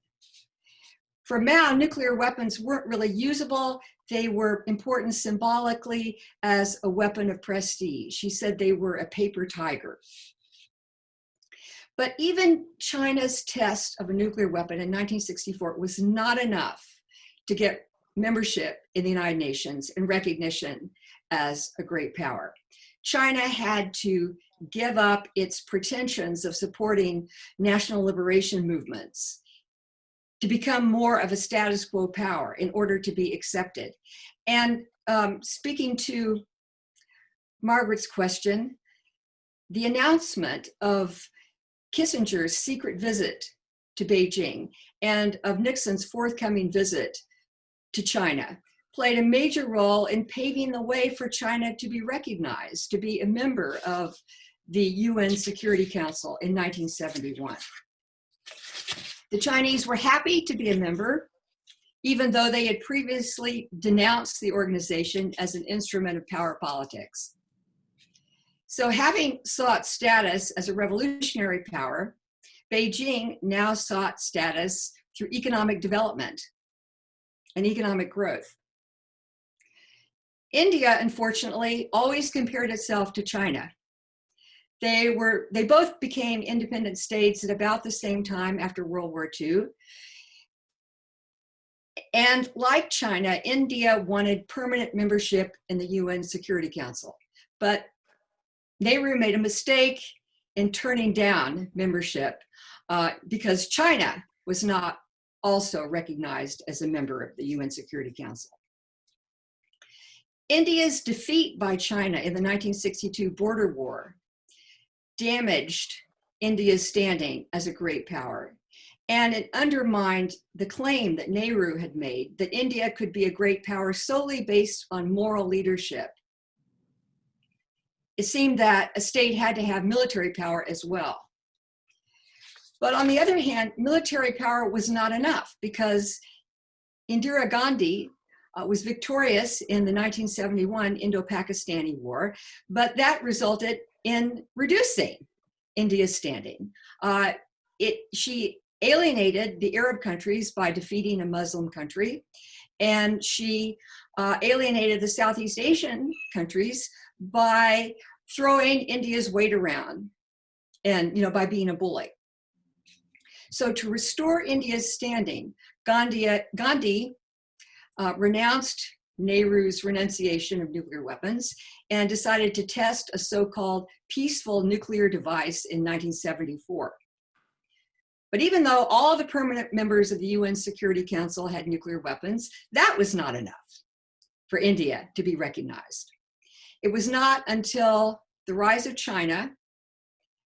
For Mao, nuclear weapons weren't really usable. They were important symbolically as a weapon of prestige. He said they were a paper tiger. But even China's test of a nuclear weapon in 1964 was not enough to get membership in the United Nations and recognition as a great power. China had to give up its pretensions of supporting national liberation movements to become more of a status quo power in order to be accepted. And speaking to Margaret's question, the announcement of Kissinger's secret visit to Beijing and of Nixon's forthcoming visit to China played a major role in paving the way for China to be recognized, to be a member of the UN Security Council in 1971. The Chinese were happy to be a member, even though they had previously denounced the organization as an instrument of power politics. So having sought status as a revolutionary power, Beijing now sought status through economic development and economic growth. India, unfortunately, always compared itself to China. They both became independent states at about the same time after World War II. And like China, India wanted permanent membership in the UN Security Council. But Nehru made a mistake in turning down membership because China was not also recognized as a member of the UN Security Council. India's defeat by China in the 1962 border war damaged India's standing as a great power. And it undermined the claim that Nehru had made that India could be a great power solely based on moral leadership. It seemed that a state had to have military power as well. But on the other hand, military power was not enough because Indira Gandhi was victorious in the 1971 Indo-Pakistani War, but that resulted in reducing India's standing. She alienated the Arab countries by defeating a Muslim country, and she alienated the Southeast Asian countries by throwing India's weight around and, by being a bully. So to restore India's standing, Gandhi renounced Nehru's renunciation of nuclear weapons and decided to test a so-called peaceful nuclear device in 1974. But even though all the permanent members of the UN Security Council had nuclear weapons, that was not enough for India to be recognized. It was not until the rise of China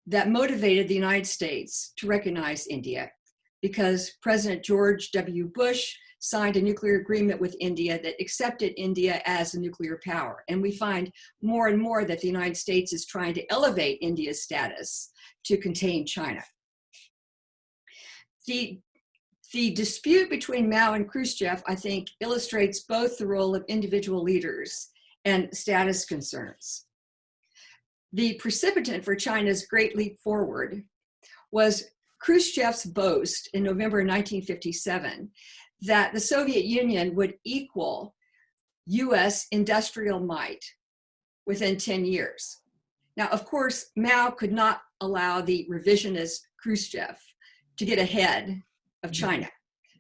that motivated the United States to recognize India, because President George W. Bush signed a nuclear agreement with India that accepted India as a nuclear power. And we find more and more that the United States is trying to elevate India's status to contain China. The The dispute between Mao and Khrushchev, I think, illustrates both the role of individual leaders and status concerns. The precipitant for China's Great Leap Forward was Khrushchev's boast in November 1957 that the Soviet Union would equal US industrial might within 10 years. Now, of course, Mao could not allow the revisionist Khrushchev to get ahead of China.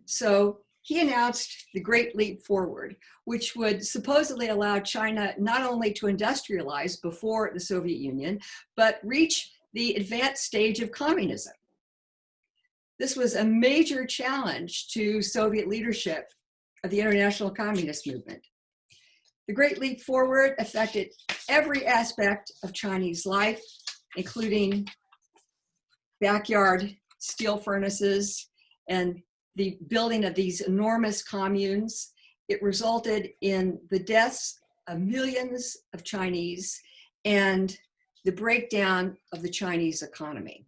So he announced the Great Leap Forward, which would supposedly allow China not only to industrialize before the Soviet Union, but reach the advanced stage of communism. This was a major challenge to Soviet leadership of the international communist movement. The Great Leap Forward affected every aspect of Chinese life, including backyard steel furnaces and the building of these enormous communes. It resulted in the deaths of millions of Chinese and the breakdown of the Chinese economy.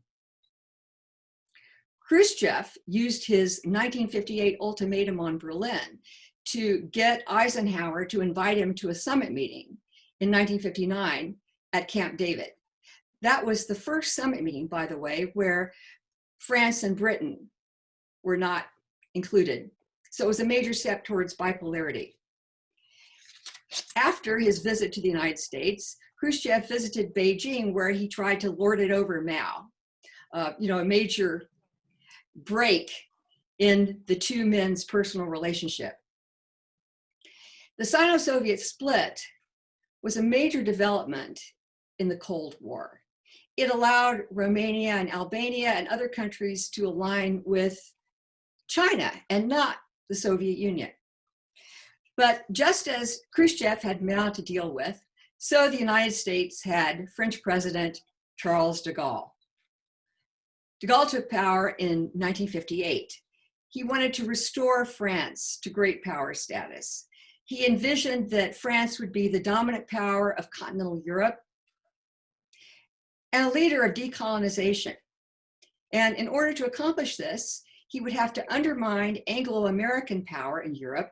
Khrushchev used his 1958 ultimatum on Berlin to get Eisenhower to invite him to a summit meeting in 1959 at Camp David. That was the first summit meeting, by the way, where France and Britain were not included. So it was a major step towards bipolarity. After his visit to the United States, Khrushchev visited Beijing, where he tried to lord it over Mao, a major break in the two men's personal relationship. The Sino-Soviet split was a major development in the Cold War. It allowed Romania and Albania and other countries to align with China and not the Soviet Union. But just as Khrushchev had Mao to deal with, so the United States had French President Charles de Gaulle. De Gaulle took power in 1958. He wanted to restore France to great power status. He envisioned that France would be the dominant power of continental Europe and a leader of decolonization. And in order to accomplish this, he would have to undermine Anglo-American power in Europe,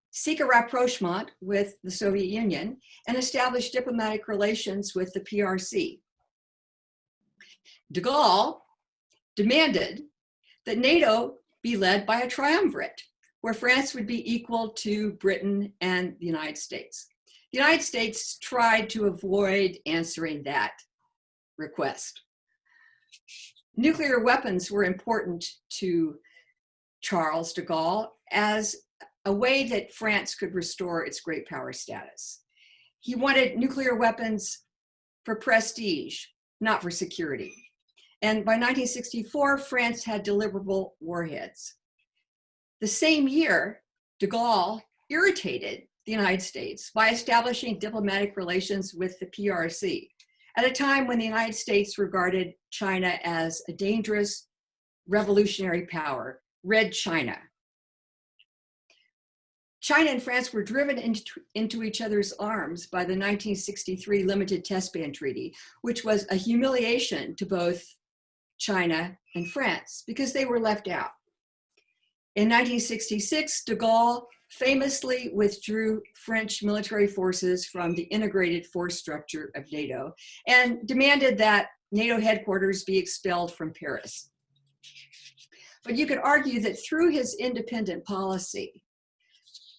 seek a rapprochement with the Soviet Union, and establish diplomatic relations with the PRC. De Gaulle demanded that NATO be led by a triumvirate, where France would be equal to Britain and the United States. The United States tried to avoid answering that request. Nuclear weapons were important to Charles de Gaulle as a way that France could restore its great power status. He wanted nuclear weapons for prestige, not for security. And by 1964, France had deliverable warheads. The same year, de Gaulle irritated the United States by establishing diplomatic relations with the PRC at a time when the United States regarded China as a dangerous revolutionary power, Red China. China and France were driven into each other's arms by the 1963 Limited Test Ban Treaty, which was a humiliation to both China and France because they were left out. In 1966, de Gaulle famously withdrew French military forces from the integrated force structure of NATO and demanded that NATO headquarters be expelled from Paris. But you could argue that through his independent policy,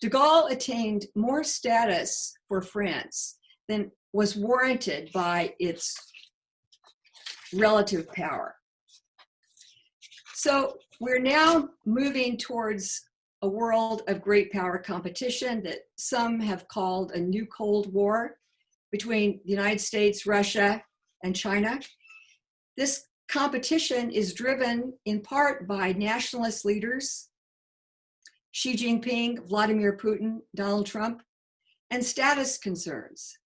de Gaulle attained more status for France than was warranted by its relative power. So we're now moving towards a world of great power competition that some have called a new Cold War between the United States, Russia, and China. This competition is driven in part by nationalist leaders, Xi Jinping, Vladimir Putin, Donald Trump, and status concerns.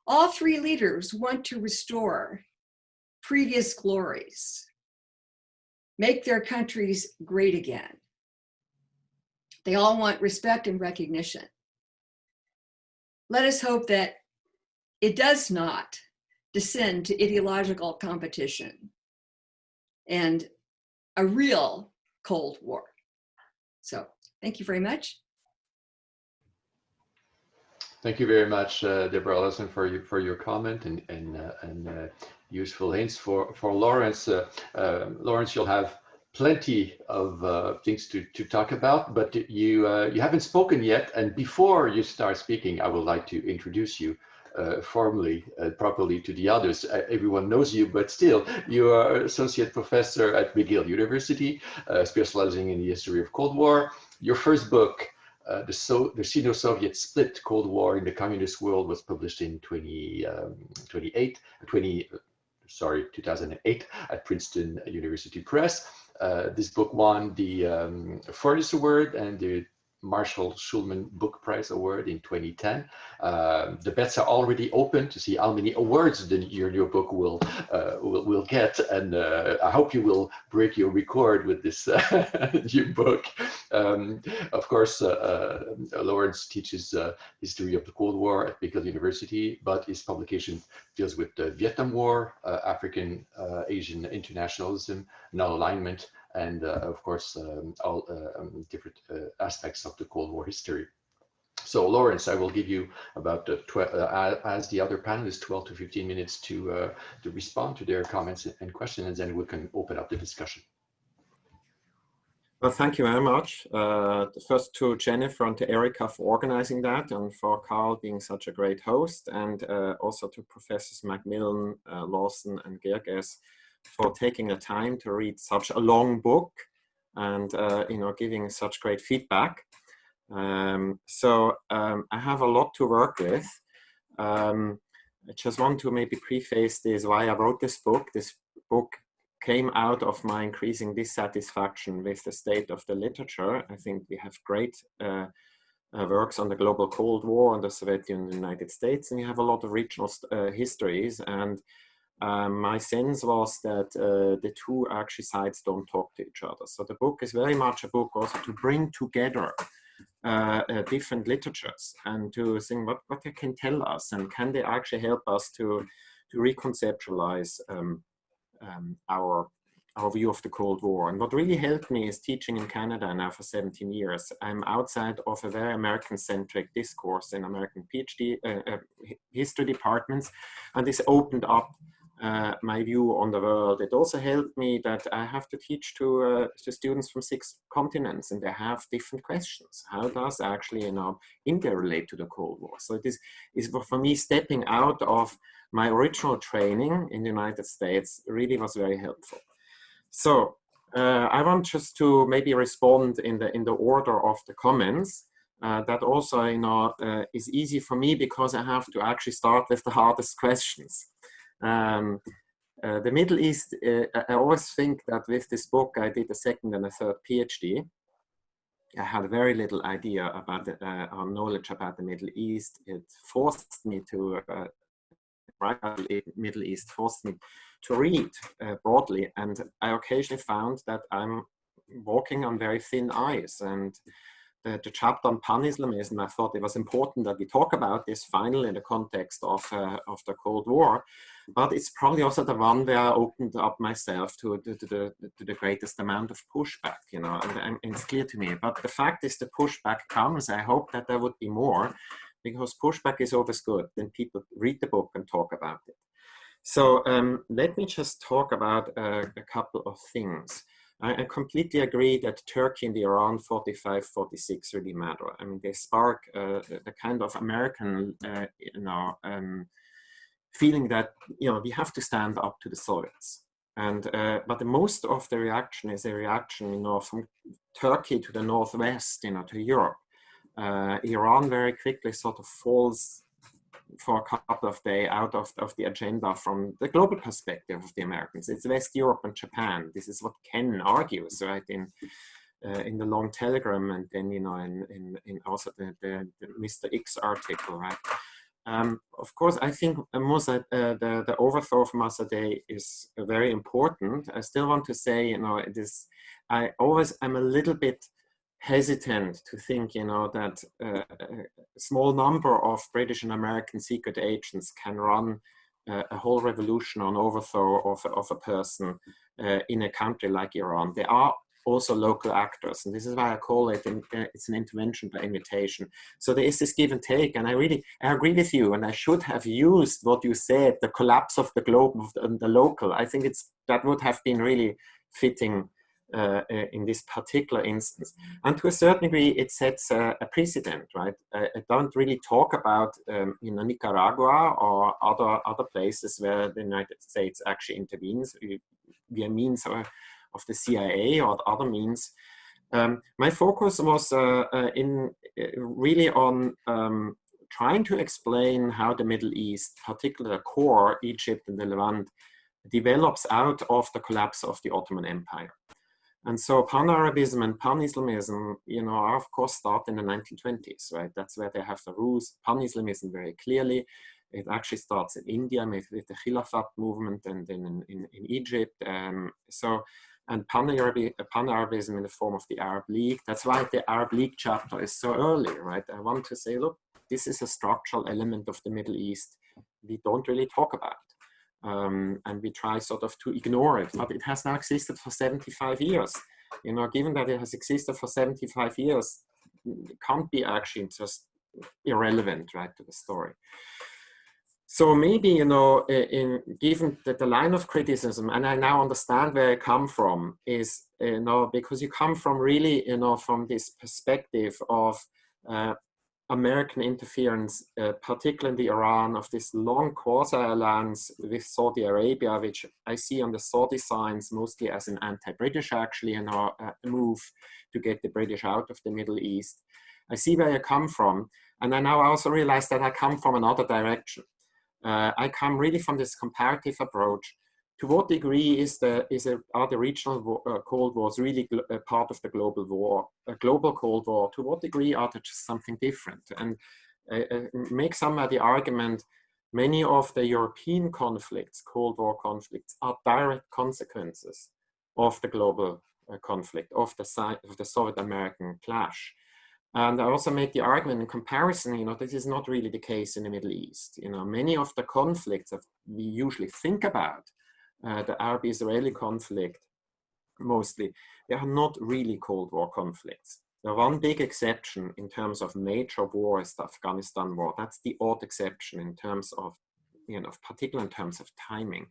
All three leaders want to restore previous glories, make their countries great again. They all want respect and recognition. Let us hope that it does not descend to ideological competition and a real Cold War. So thank you very much. Thank you very much, Deborah Larson, for your comment and useful hints for Lorenz. Lorenz, you'll have plenty of things to talk about, but you haven't spoken yet. And before you start speaking, I would like to introduce you formally, properly to the others. Everyone knows you, but still, you are associate professor at McGill University, specializing in the history of Cold War. Your first book, the Sino-Soviet Split: Cold War in the Communist World, was published in 2008 at Princeton University Press. This book won the Fortis Award and the Marshall Schulman Book Prize Award in 2010. The bets are already open to see how many awards your new book will get, and I hope you will break your record with this new book. Of course, Lorenz teaches history of the Cold War at McGill University, but his publication deals with the Vietnam War, African Asian internationalism, non-alignment, and of course all different aspects of the Cold War history. So Lorenz, I will give you about as the other panelists 12 to 15 minutes to respond to their comments and questions, and then we can open up the discussion. Well, thank you very much. First to Jennifer and to Erica for organizing that, and for Carl being such a great host, and also to Professors MacMillan, Larson and Gerges for taking the time to read such a long book and giving such great feedback. So I have a lot to work with. I just want to maybe preface this why I wrote this book. This book came out of my increasing dissatisfaction with the state of the literature. I think we have great works on the global Cold War and the Soviet Union and the United States, and you have a lot of regional histories. And my sense was that the two actually sides don't talk to each other. So the book is very much a book also to bring together different literatures and to think what they can tell us, and can they actually help us to reconceptualize our view of the Cold War. And what really helped me is teaching in Canada now for 17 years. I'm outside of a very American-centric discourse in American PhD history departments, and this opened up my view on the world. It also helped me that I have to teach to students from 6 continents, and they have different questions. How does actually India relate to the Cold War? So this is for me, stepping out of my original training in the United States really was very helpful. So I want just to maybe respond in the order of the comments. That also is easy for me because I have to actually start with the hardest questions. The Middle East, I always think that with this book I did a second and a third PhD. I had very little idea about our knowledge about the Middle East. It forced me to Middle East forced me to read broadly, and I occasionally found that I'm walking on very thin ice. And the chapter on pan-Islamism, I thought it was important that we talk about this finally in the context of the Cold War, but it's probably also the one where I opened up myself to the greatest amount of pushback, and it's clear to me. But the fact is, the pushback comes. I hope that there would be more, because pushback is always good. Then people read the book and talk about it. So let me just talk about a couple of things. I completely agree that Turkey and Iran 45-46 really matter. I mean, they spark the kind of American, feeling that we have to stand up to the Soviets. And but most of the reaction is a reaction, from Turkey to the northwest, to Europe. Iran very quickly sort of falls for a couple of days out of the agenda from the global perspective of the Americans. It's West Europe and Japan. This is what Ken argues, right, in the long telegram, and then in also the Mr. X article, right. Of course, I think the overthrow of Mossadegh is very important. I still want to say, I always am a little bit hesitant to think, that a small number of British and American secret agents can run a whole revolution or an overthrow of a person in a country like Iran. There are also local actors, and this is why I call it it's an intervention by invitation. So there is this give and take, and I agree with you, and I should have used what you said, the collapse of the globe and the local. I think that would have been really fitting in this particular instance, and to a certain degree it sets a precedent, right? I don't really talk about Nicaragua or other places where the United States actually intervenes via means of the CIA or other means. My focus was really on trying to explain how the Middle East, particularly the core, Egypt and the Levant, develops out of the collapse of the Ottoman Empire. And so pan-Arabism and pan-Islamism, are of course start in the 1920s, right? That's where they have the roots. Pan-Islamism very clearly. It actually starts in India with the Khilafat movement, and then in Egypt. And pan-Arabism in the form of the Arab League. That's why the Arab League chapter is so early, right? I want to say, look, this is a structural element of the Middle East we don't really talk about. And we try sort of to ignore it, but it has now existed for 75 years. Given that it has existed for 75 years, it can't be actually just irrelevant, right, to the story. So maybe, given that the line of criticism, and I now understand where I come from, is, because you come from really, from this perspective of American interference, particularly in Iran, of this long quasi-alliance with Saudi Arabia, which I see on the Saudi signs mostly as an anti-British, actually, a move to get the British out of the Middle East. I see where I come from, and I now also realize that I come from another direction. I come really from this comparative approach. To what degree are the regional Cold Wars really part of the global war, a global Cold War? To what degree are they just something different? And make some of the argument, many of the European conflicts, Cold War conflicts, are direct consequences of the global conflict, of the Soviet-American clash. And I also make the argument in comparison, this is not really the case in the Middle East. Many of the conflicts that we usually think about, the Arab-Israeli conflict, mostly, they are not really Cold War conflicts. The one big exception in terms of major war is the Afghanistan war. That's the odd exception in terms of, particularly in terms of timing.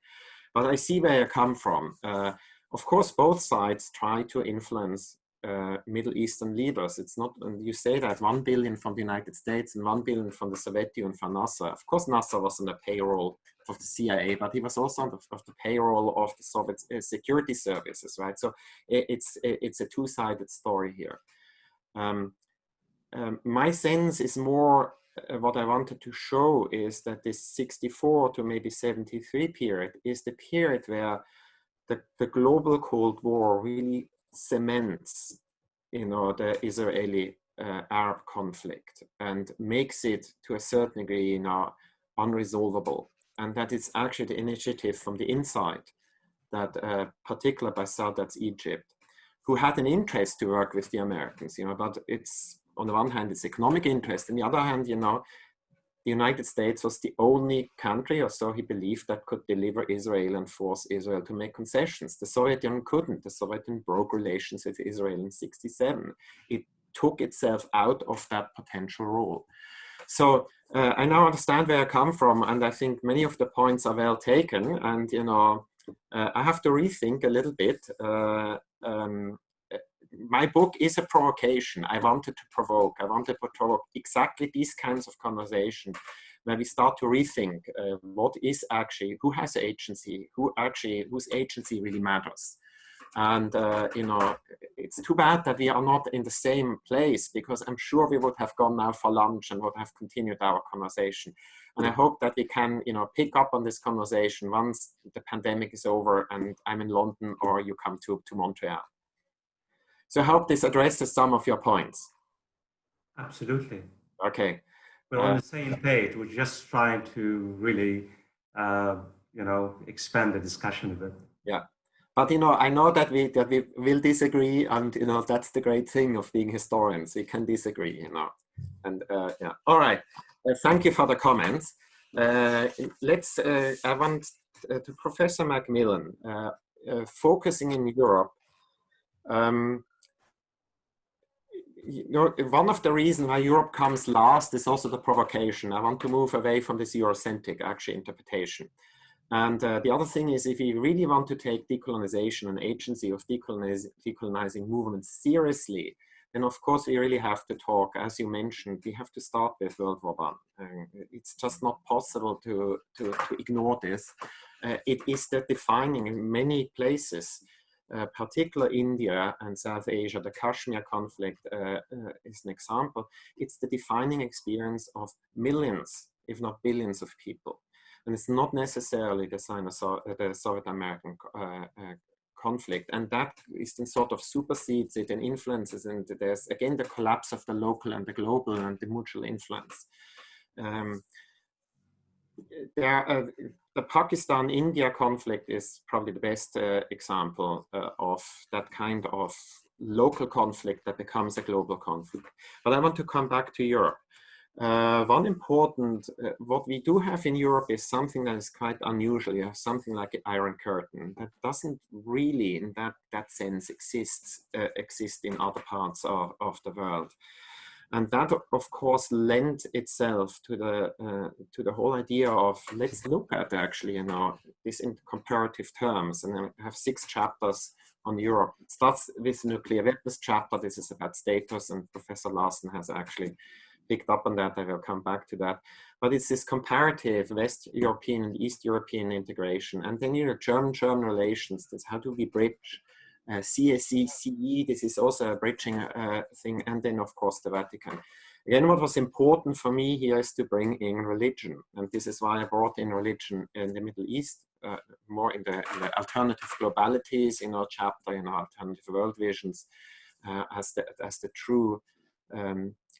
But I see where I come from. Of course, both sides try to influence Middle Eastern leaders. It's not, and you say that 1 billion from the United States and 1 billion from the Soviet Union for Nasser. Of course, Nasser was on the payroll of the CIA, but he was also on the payroll of the Soviet security services, right? So it's a two-sided story here. My sense is more, what I wanted to show is that this 64 to maybe 73 period is the period where the global Cold War really cements, the Israeli-Arab conflict and makes it to a certain degree, unresolvable. And that it's actually the initiative from the inside that, particularly by Sadat's Egypt, who had an interest to work with the Americans, but it's, on the one hand, it's economic interest. On the other hand, the United States was the only country, or so he believed, that could deliver Israel and force Israel to make concessions. The Soviet Union couldn't. The Soviet Union broke relations with Israel in '67. It took itself out of that potential role. So I now understand where I come from, and I think many of the points are well taken. And I have to rethink a little bit. My book is a provocation. I wanted to provoke exactly these kinds of conversation where we start to rethink what is actually, who has agency, whose agency really matters. And, it's too bad that we are not in the same place, because I'm sure we would have gone now for lunch and would have continued our conversation. And I hope that we can, pick up on this conversation once the pandemic is over and I'm in London or you come to Montreal. So I hope this addresses some of your points. Absolutely. Okay. We're on the same page. We're just trying to really, expand the discussion a bit. Yeah. But, I know that we will disagree, and, that's the great thing of being historians. We can disagree, And, yeah. All right. Thank you for the comments. I want to Professor MacMillan, focusing in Europe. One of the reasons why Europe comes last is also the provocation. I want to move away from this Eurocentric actually interpretation. And the other thing is, if you really want to take decolonization and agency of decolonizing movements seriously, then of course we really have to talk, as you mentioned, we have to start with World War I. It's just not possible to ignore this. It is the defining in many places, particularly India and South Asia. The Kashmir conflict is an example. It's the defining experience of millions, if not billions of people. And it's not necessarily the Soviet American conflict. And that is then sort of supersedes it and influences. And there's again the collapse of the local and the global and the mutual influence. The Pakistan-India conflict is probably the best example of that kind of local conflict that becomes a global conflict. But I want to come back to Europe. One important, what we do have in Europe is something that is quite unusual. You have something like the Iron Curtain that doesn't really, in that sense, exist in other parts of the world. And that, of course, lent itself to the whole idea of, let's look at actually, you know, this in comparative terms. And I have 6 chapters on Europe. It starts with nuclear weapons chapter. This is about status, and Professor Larson has actually picked up on that. I will come back to that. But it's this comparative West European and East European integration. And then, you know, German-German relations. This, how do we bridge CSE, CE, this is also a bridging thing, and then of course the Vatican. Again, what was important for me here is to bring in religion, and this is why I brought in religion in the Middle East, more in the alternative globalities in our chapter, in our alternative world visions, as the true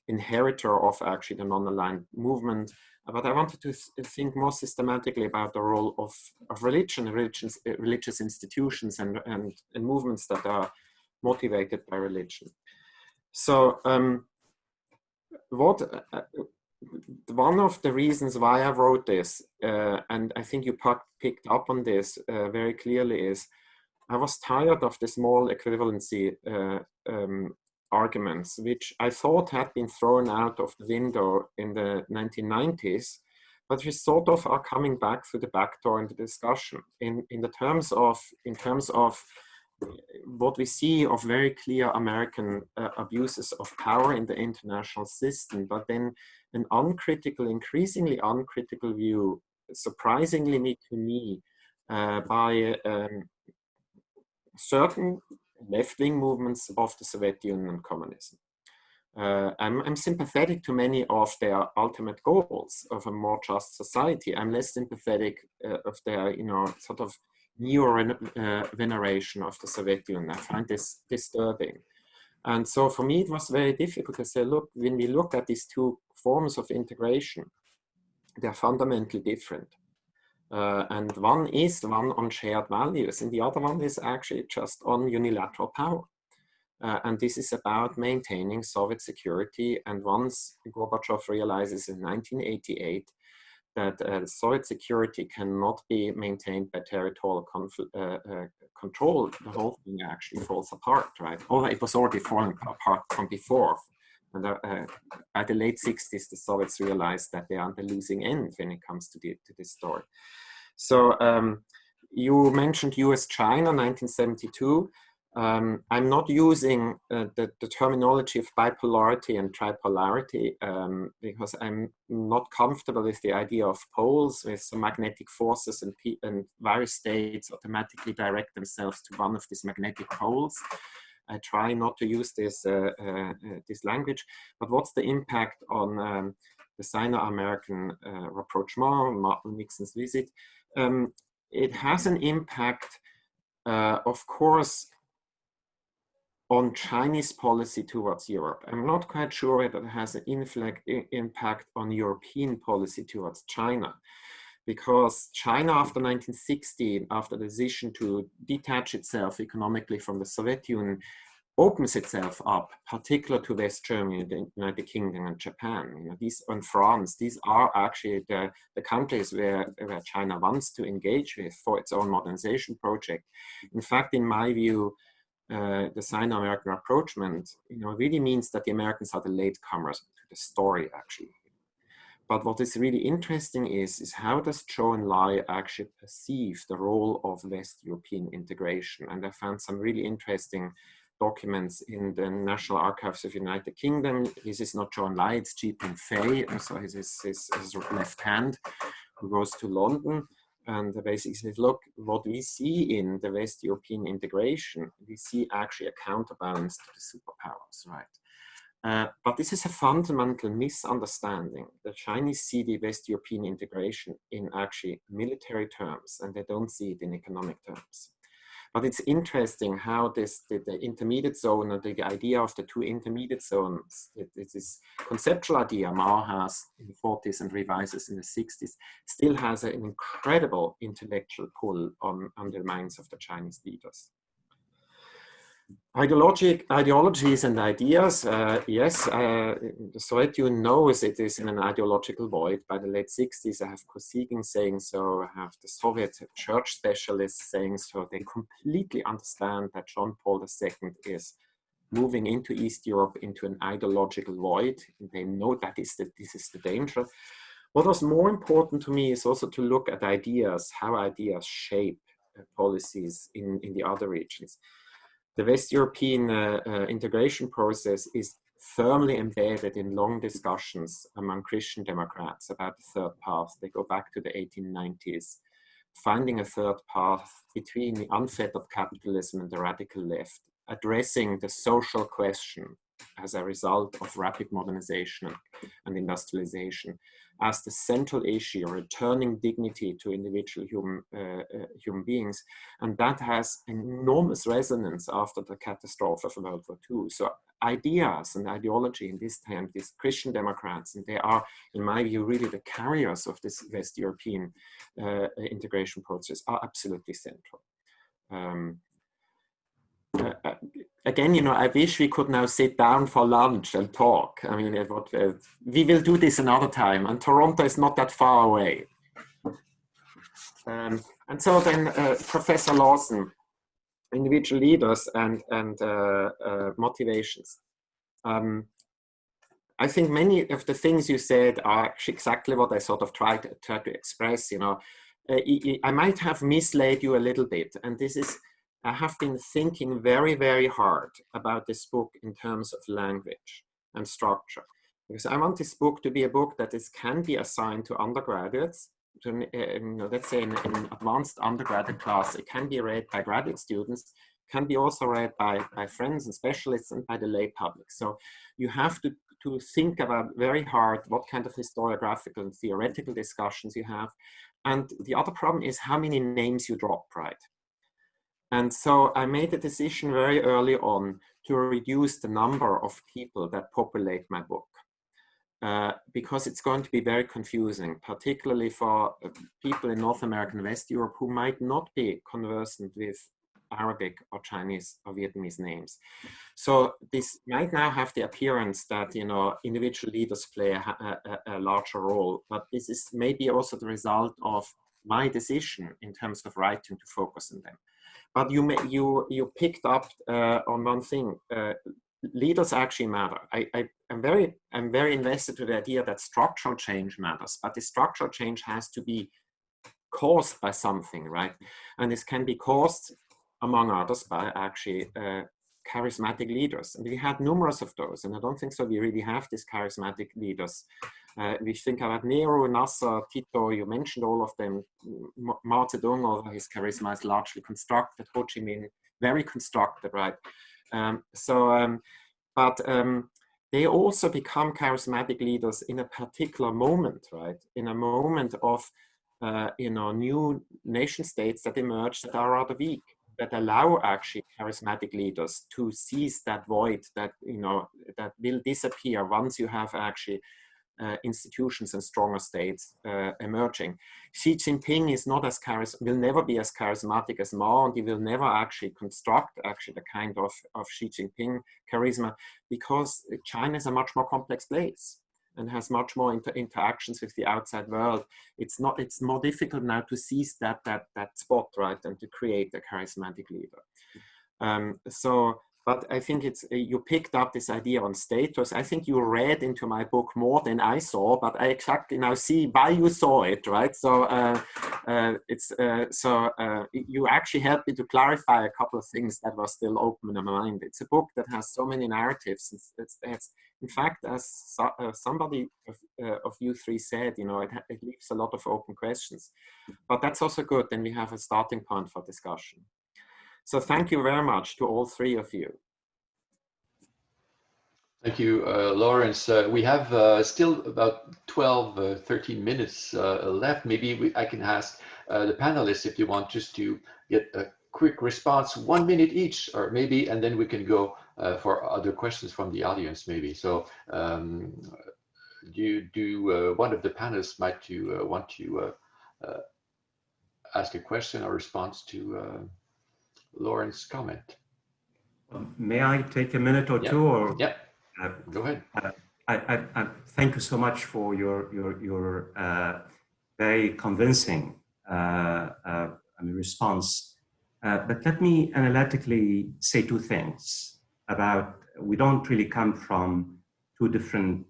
inheritor of actually the non-aligned movement. But I wanted to think more systematically about the role of religion, religious institutions and movements that are motivated by religion. So one of the reasons why I wrote this, and I think you picked up on this very clearly, is I was tired of the small equivalency arguments, which I thought had been thrown out of the window in the 1990s, but we sort of are coming back through the back door in the discussion in terms of what we see of very clear American abuses of power in the international system, but then an uncritical, increasingly uncritical view, surprisingly to me, by certain left-wing movements of the Soviet Union and communism. I'm sympathetic to many of their ultimate goals of a more just society. I'm less sympathetic of their, you know, sort of neo-veneration of the Soviet Union. I find this disturbing. And so for me, it was very difficult to say, look, when we look at these two forms of integration, they're fundamentally different. And one is one on shared values, and the other one is actually just on unilateral power. And this is about maintaining Soviet security. And once Gorbachev realizes in 1988 that Soviet security cannot be maintained by territorial control, the whole thing actually falls apart, right? Although it was already falling apart from before. And by the late 60s, the Soviets realized that they are on the losing end when it comes to this story. So you mentioned US-China, 1972. I'm not using the terminology of bipolarity and tripolarity because I'm not comfortable with the idea of poles, with some magnetic forces and various states automatically direct themselves to one of these magnetic poles. I try not to use this language, but what's the impact on the Sino-American rapprochement, Martin Nixon's visit? It has an impact, of course, on Chinese policy towards Europe. I'm not quite sure whether it has an impact on European policy towards China, because China after 1960, after the decision to detach itself economically from the Soviet Union, opens itself up, particularly to West Germany, the United Kingdom and Japan, you know, these, and France, these are actually the countries where China wants to engage with for its own modernization project. In fact, in my view, the Sino-American approachment, you know, really means that the Americans are the latecomers to the story, actually. But what is really interesting is how does Zhou Enlai actually perceive the role of West European integration? And I found some really interesting documents in the National Archives of the United Kingdom. This is not Zhou Enlai, it's Ji Ping-fei, so his left hand, who goes to London. And basically says, look, what we see in the West European integration, we see actually a counterbalance to the superpowers, right? But this is a fundamental misunderstanding. The Chinese see the West European integration in actually military terms, and they don't see it in economic terms. But it's interesting how the intermediate zone, or the idea of the two intermediate zones, this conceptual idea Mao has in the 40s and revises in the 60s, still has an incredible intellectual pull on the minds of the Chinese leaders. Ideologies and ideas, yes, the Soviet Union knows it is in an ideological void. By the late 60s, I have Kosygin saying so, I have the Soviet church specialists saying so. They completely understand that John Paul II is moving into East Europe into an ideological void. They know that this is the danger. What was more important to me is also to look at ideas, how ideas shape policies in the other regions. The West European integration process is firmly embedded in long discussions among Christian Democrats about the third path. They go back to the 1890s, finding a third path between the unfettered capitalism and the radical left, addressing the social question as a result of rapid modernization and industrialization as the central issue, returning dignity to individual human beings. And that has enormous resonance after the catastrophe of World War II. So ideas and ideology in this time, these Christian Democrats, and they are, in my view, really the carriers of this West European integration process, are absolutely central. Again, you know, I wish we could now sit down for lunch and talk. I mean, we will do this another time, and Toronto is not that far away. And so then, Professor Larson, individual leaders and motivations. I think many of the things you said are actually exactly what I sort of tried to express. You know, I might have misled you a little bit, and this is, I have been thinking very, very hard about this book in terms of language and structure, because I want this book to be a book that can be assigned to undergraduates. To, let's say in advanced undergraduate class, it can be read by graduate students, can be also read by friends and specialists and by the lay public. So you have to think about very hard what kind of historiographical and theoretical discussions you have. And the other problem is how many names you drop, right? And so I made a decision very early on to reduce the number of people that populate my book, because it's going to be very confusing, particularly for people in North America and West Europe who might not be conversant with Arabic or Chinese or Vietnamese names. So this might now have the appearance that, you know, individual leaders play a larger role, but this is maybe also the result of my decision in terms of writing to focus on them. But you picked up on one thing. Leaders actually matter. I'm very invested to the idea that structural change matters, but the structural change has to be caused by something, right? And this can be caused, among others, by actually charismatic leaders. And we had numerous of those, and I don't think so we really have these charismatic leaders. We think about Nehru, Nasser, Tito, you mentioned all of them. Mao Zedong, although his charisma is largely constructed, Ho Chi Minh, very constructed, right? But they also become charismatic leaders in a particular moment, right? In a moment of, you know, new nation states that emerge that are rather weak, that allow actually charismatic leaders to seize that void that, you know, that will disappear once you have actually institutions and stronger states emerging. Xi Jinping is not as will never be as charismatic as Mao, and he will never actually construct the kind of Xi Jinping charisma, because China is a much more complex place and has much more interactions with the outside world. It's more difficult now to seize that spot, right, and to create a charismatic leader. But I think you picked up this idea on status. I think you read into my book more than I saw, but I exactly now see why you saw it, right? So you actually helped me to clarify a couple of things that were still open in my mind. It's a book that has so many narratives. It's in fact, as somebody of you three said, it leaves a lot of open questions. But that's also good. Then we have a starting point for discussion. So thank you very much to all three of you. Thank you, Lorenz. We have still about 12, 13 minutes left. Maybe I can ask the panelists if you want just to get a quick response, 1 minute each, or maybe, and then we can go for other questions from the audience, maybe. So do one of the panelists might want to ask a question or response to Lorenz's comment? May I take a minute or two? Or yeah, go ahead. I thank you so much for your very convincing response. But let me analytically say two things about, we don't really come from two different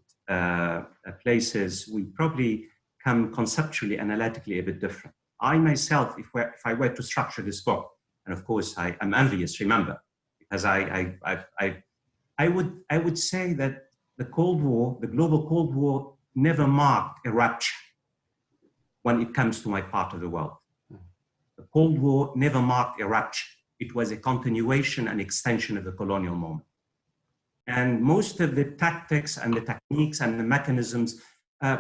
places. We probably come conceptually, analytically a bit different. I myself, if I were to structure this book, and of course I'm envious, remember, because I would say that the Cold War, the global Cold War, never marked a rupture when it comes to my part of the world. The Cold War never marked a rupture. It was a continuation and extension of the colonial moment. And most of the tactics and the techniques and the mechanisms,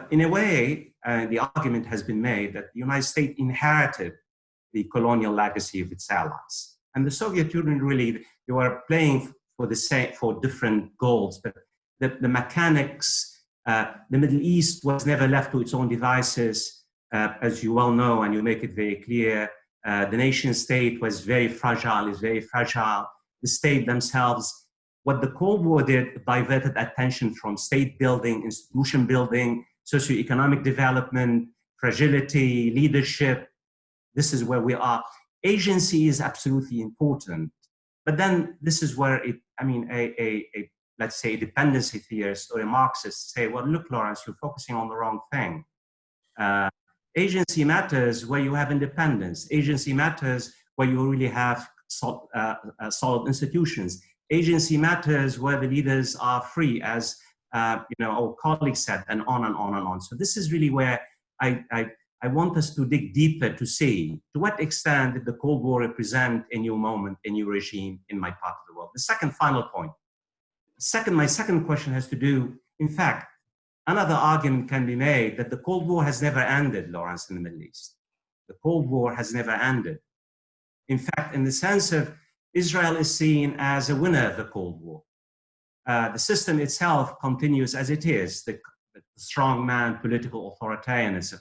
in a way, the argument has been made that the United States inherited the colonial legacy of its allies. And the Soviet Union really, they were playing for different goals, but the mechanics, the Middle East was never left to its own devices, as you well know, and you make it very clear. The nation state was very fragile, is very fragile. The state themselves, what the Cold War did, diverted attention from state building, institution building, socioeconomic development, fragility, leadership. This is where we are. Agency is absolutely important. But then this is where let's say a dependency theorist or a Marxist say, well, look, Lorenz, you're focusing on the wrong thing. Agency matters where you have independence. Agency matters where you really have solid institutions. Agency matters where the leaders are free, as our colleague said, and on and on and on. So this is really where I want us to dig deeper to see to what extent did the Cold War represent a new moment, a new regime in my part of the world. The second final point. My second question has to do, in fact, another argument can be made that the Cold War has never ended, Lorenz, in the Middle East. The Cold War has never ended. In fact, in the sense of Israel is seen as a winner of the Cold War. The system itself continues as it is, the strongman political authoritarianism.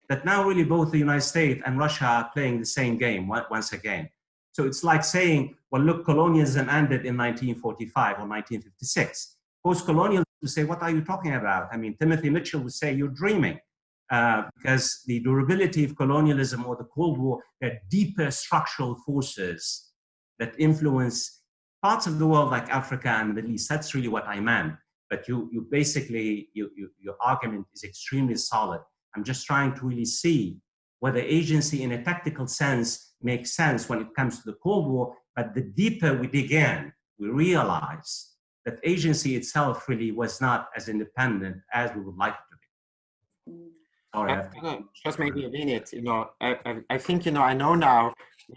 That now really both the United States and Russia are playing the same game once again. So it's like saying, well, look, colonialism ended in 1945 or 1956. Post-colonialism would say, what are you talking about? I mean, Timothy Mitchell would say, you're dreaming. Because the durability of colonialism or the Cold War, there are deeper structural forces that influence parts of the world like Africa and the Middle East. That's really what I meant. But you basically, your argument is extremely solid. I'm just trying to really see whether agency in a tactical sense makes sense when it comes to the Cold War, but the deeper we dig in, we realize that agency itself really was not as independent as we would like it to be. Sorry, just maybe a minute, I think, I know now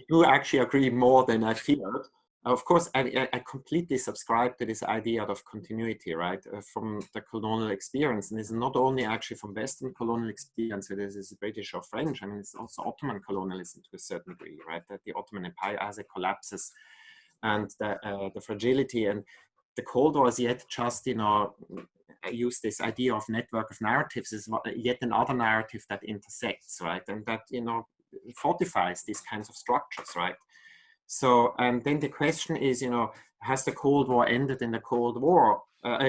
you actually agree more than I feared. Of course, I completely subscribe to this idea of continuity, right, from the colonial experience. And it's not only actually from Western colonial experience, it is British or French. I mean, it's also Ottoman colonialism to a certain degree, right, that the Ottoman Empire as it collapses and the fragility. And the Cold War is yet just, you know, I use this idea of network of narratives is yet another narrative that intersects, right? And that, you know, fortifies these kinds of structures, right? So, and then the question is, you know, has the Cold War ended in the Cold War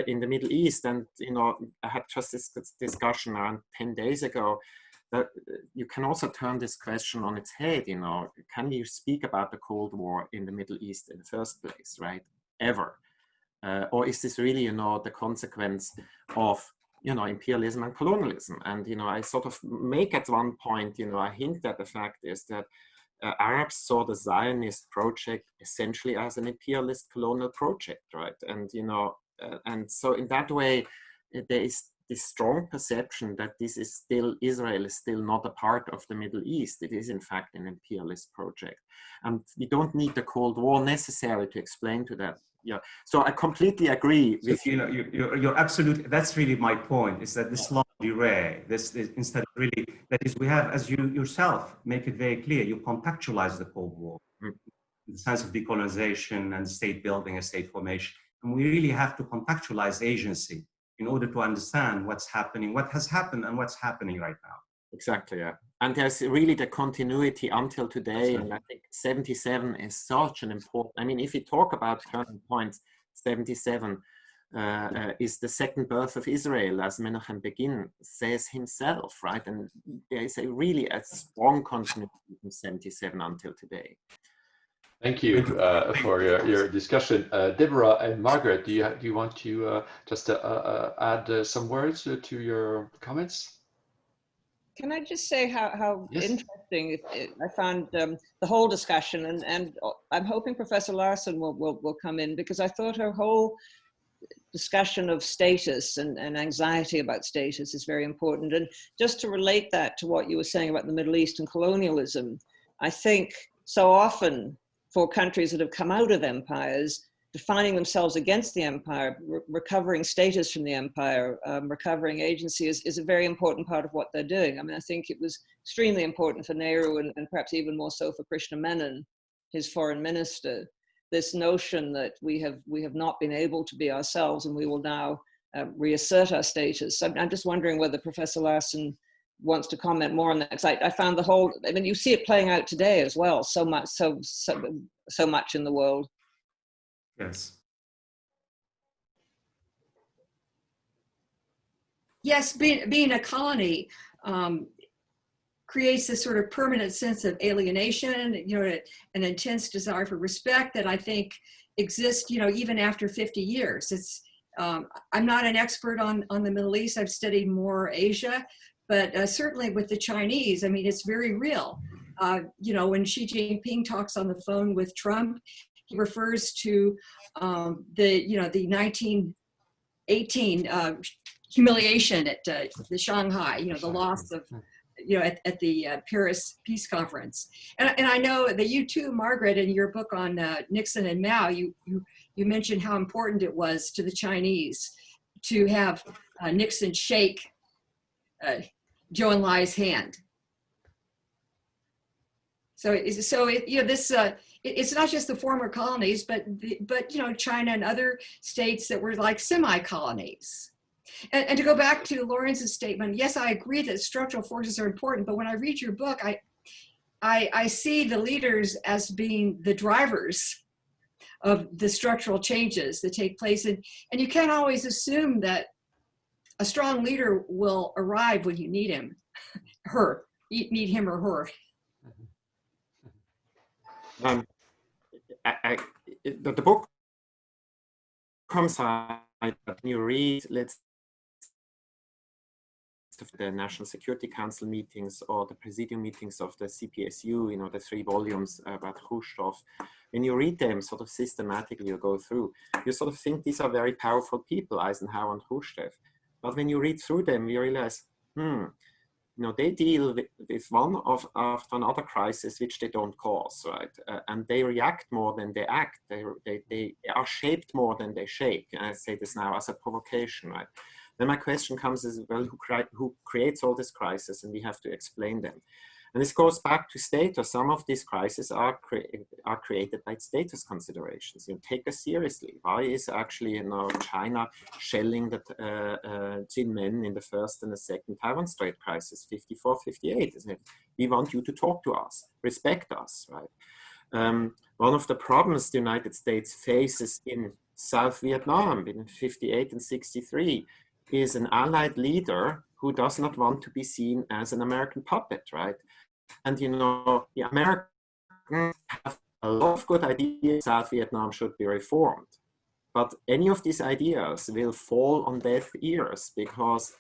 in the Middle East? And, you know, I had just this discussion around 10 days ago that you can also turn this question on its head, you know, can you speak about the Cold War in the Middle East in the first place, right? Ever? Or is this really, you know, the consequence of, you know, imperialism and colonialism? And, you know, I sort of make at one point, you know, I hint that the fact is that Arabs saw the Zionist project essentially as an imperialist colonial project, right? And, you know, and so in that way, there is this strong perception that this is still, Israel is still not a part of the Middle East. It is in fact an imperialist project. And we don't need the Cold War necessarily to explain to that. Yeah, so I completely agree with you. You're absolutely, that's really my point, is that this largely rare, this is, instead of really, that is, we have, as you yourself make it very clear, you contextualize the Cold War, in the sense of decolonization and state building and state formation. And we really have to contextualize agency in order to understand what's happening, what has happened and what's happening right now. Exactly, yeah. And there's really the continuity until today. And I think 77 is such an important, I mean, if you talk about turning points, 77 is the second birth of Israel, as Menachem Begin says himself, right? And there is really a strong continuity from 77 until today. Thank you for your discussion. Deborah and Margaret, do you want to just add some words to your comments? Can I just say how Yes. interesting I found the whole discussion, and I'm hoping Professor Larson will come in, because I thought her whole discussion of status and anxiety about status is very important. And just to relate that to what you were saying about the Middle East and colonialism, I think so often for countries that have come out of empires, defining themselves against the empire, recovering status from the empire, recovering agency is a very important part of what they're doing. I mean, I think it was extremely important for Nehru and perhaps even more so for Krishna Menon, his foreign minister, this notion that we have not been able to be ourselves and we will now reassert our status. So I'm just wondering whether Professor Larson wants to comment more on that, because I found the whole, I mean, you see it playing out today as well, so much in the world. Yes. Yes, being a colony creates this sort of permanent sense of alienation, you know, an intense desire for respect that I think exists, you know, even after 50 years. It's, I'm not an expert on the Middle East. I've studied more Asia, but certainly with the Chinese, I mean, it's very real. You know, when Xi Jinping talks on the phone with Trump, he refers to the 1918 humiliation at the Shanghai, you know, the loss of, you know, at the Paris Peace Conference. And I know that you too, Margaret, in your book on Nixon and Mao, you mentioned how important it was to the Chinese to have Nixon shake Zhou Enlai's hand. So you know, this it's not just the former colonies, but you know, China and other states that were like semi-colonies. And to go back to Lorenz's statement, yes, I agree that structural forces are important, but when I read your book, I see the leaders as being the drivers of the structural changes that take place, and you can't always assume that a strong leader will arrive when you need him, need him or her. The book comes out when you read, let's the National Security Council meetings or the presidium meetings of the CPSU, you know, the 3 volumes about Khrushchev. When you read them sort of systematically, you go through, you sort of think these are very powerful people, Eisenhower and Khrushchev. But when you read through them, you realize, you know, they deal with one after another crisis which they don't cause, right? And they react more than they act. They are shaped more than they shake. And I say this now as a provocation, right? Then my question comes is, well, who creates all this crisis? And we have to explain them. And this goes back to status. Some of these crises are created by status considerations. You know, take us seriously. Why is actually, you know, China shelling the Jinmen in the first and the second Taiwan Strait crisis, 54, 58? Isn't it? We want you to talk to us, respect us, right? One of the problems the United States faces in South Vietnam in 58 and 63 is an allied leader who does not want to be seen as an American puppet, right? And, you know, the Americans have a lot of good ideas. South Vietnam should be reformed. But any of these ideas will fall on deaf ears because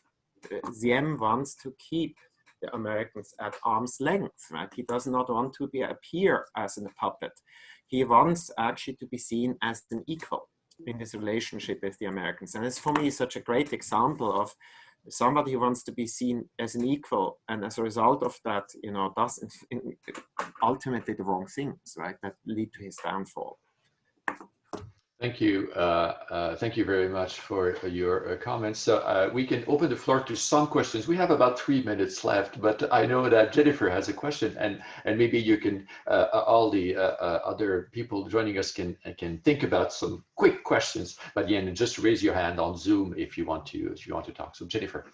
Diem wants to keep the Americans at arm's length, right? He does not want to appear as a puppet. He wants actually to be seen as an equal in his relationship with the Americans. And it's for me such a great example of somebody who wants to be seen as an equal, and as a result of that, you know, does ultimately the wrong things, right, that lead to his downfall. Thank you. Thank you very much for your comments. So we can open the floor to some questions. We have about 3 minutes left, but I know that Jennifer has a question, and maybe you can, all the other people joining us can think about some quick questions by the end, and just raise your hand on Zoom if you want to talk. So Jennifer.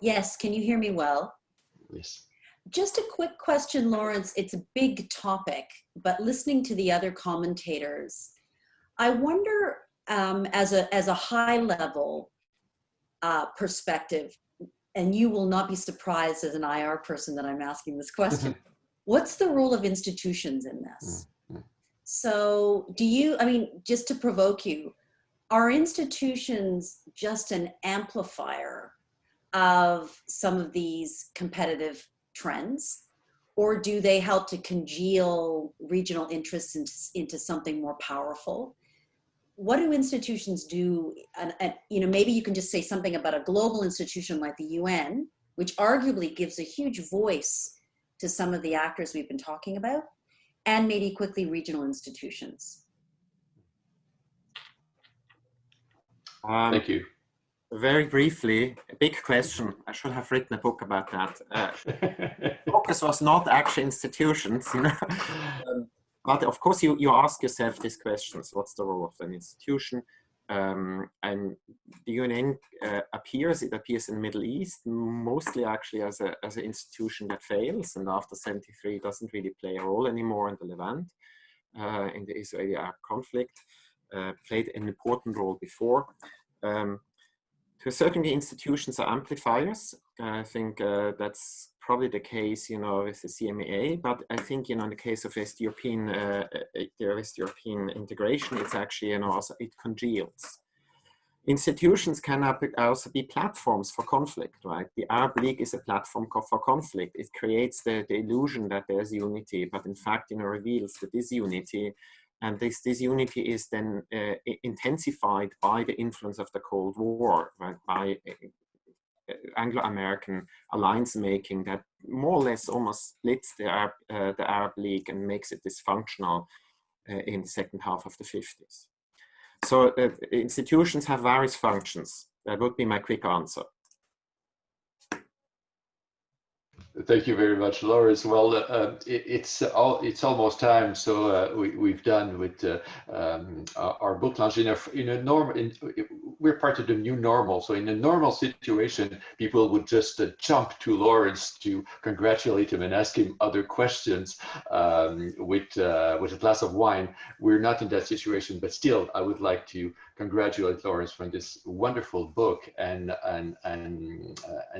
Yes, can you hear me well? Yes. Just a quick question, Lorenz. It's a big topic, but listening to the other commentators, I wonder, as a high level perspective, and you will not be surprised as an IR person that I'm asking this question, what's the role of institutions in this? So do you, I mean, just to provoke you, are institutions just an amplifier of some of these competitive trends, or do they help to congeal regional interests into something more powerful? What do institutions do? And, you know, maybe you can just say something about a global institution like the UN, which arguably gives a huge voice to some of the actors we've been talking about, and maybe quickly regional institutions. Thank you. Very briefly, a big question. I should have written a book about that. Focus was not actually institutions, you know. But of course, you ask yourself these questions. What's the role of an institution? And the UN appears in the Middle East, mostly actually as an institution that fails, and after 73 doesn't really play a role anymore in the Levant, in the Israeli-Arab conflict, played an important role before. To a certain degree, institutions are amplifiers. I think that's probably the case, you know, with the CMA, but I think, you know, in the case of West European integration, it's actually, you know, also it congeals. Institutions can also be platforms for conflict, right? The Arab League is a platform for conflict. It creates the illusion that there's unity, but in fact, you know, reveals the disunity. And this unity is then intensified by the influence of the Cold War, right? By Anglo-American alliance making that more or less almost splits the Arab League and makes it dysfunctional in the second half of the 50s. So institutions have various functions. That would be my quick answer. Thank you very much, Lorenz. Well, it's almost time, so we've done with our book launch. We're part of the new normal. So in a normal situation, people would just jump to Lorenz to congratulate him and ask him other questions with a glass of wine. We're not in that situation, but still, I would like to congratulate Lorenz for this wonderful book and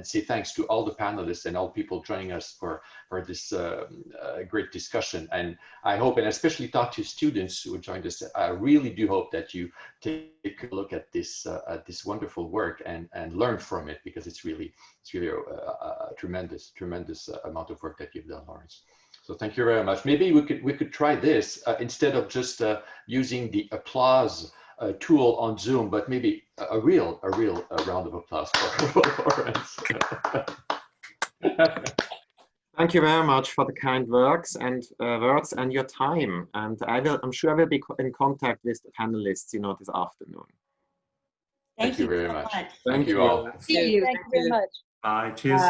say thanks to all the panelists and all people joining us for this great discussion. And I hope, and especially talk to students who joined us, I really do hope that you take a look at this wonderful work and learn from it, because it's really a tremendous amount of work that you've done, Lorenz. So thank you very much. Maybe we could try this instead of just using the applause tool on Zoom, but maybe a real round of applause for Lorenz. Thank you very much for the kind words and your time. And I'm sure I will be in contact with the panelists, you know, this afternoon. Thank you very so much. much. Thank you all. See you. Thank you very much. Bye. Cheers.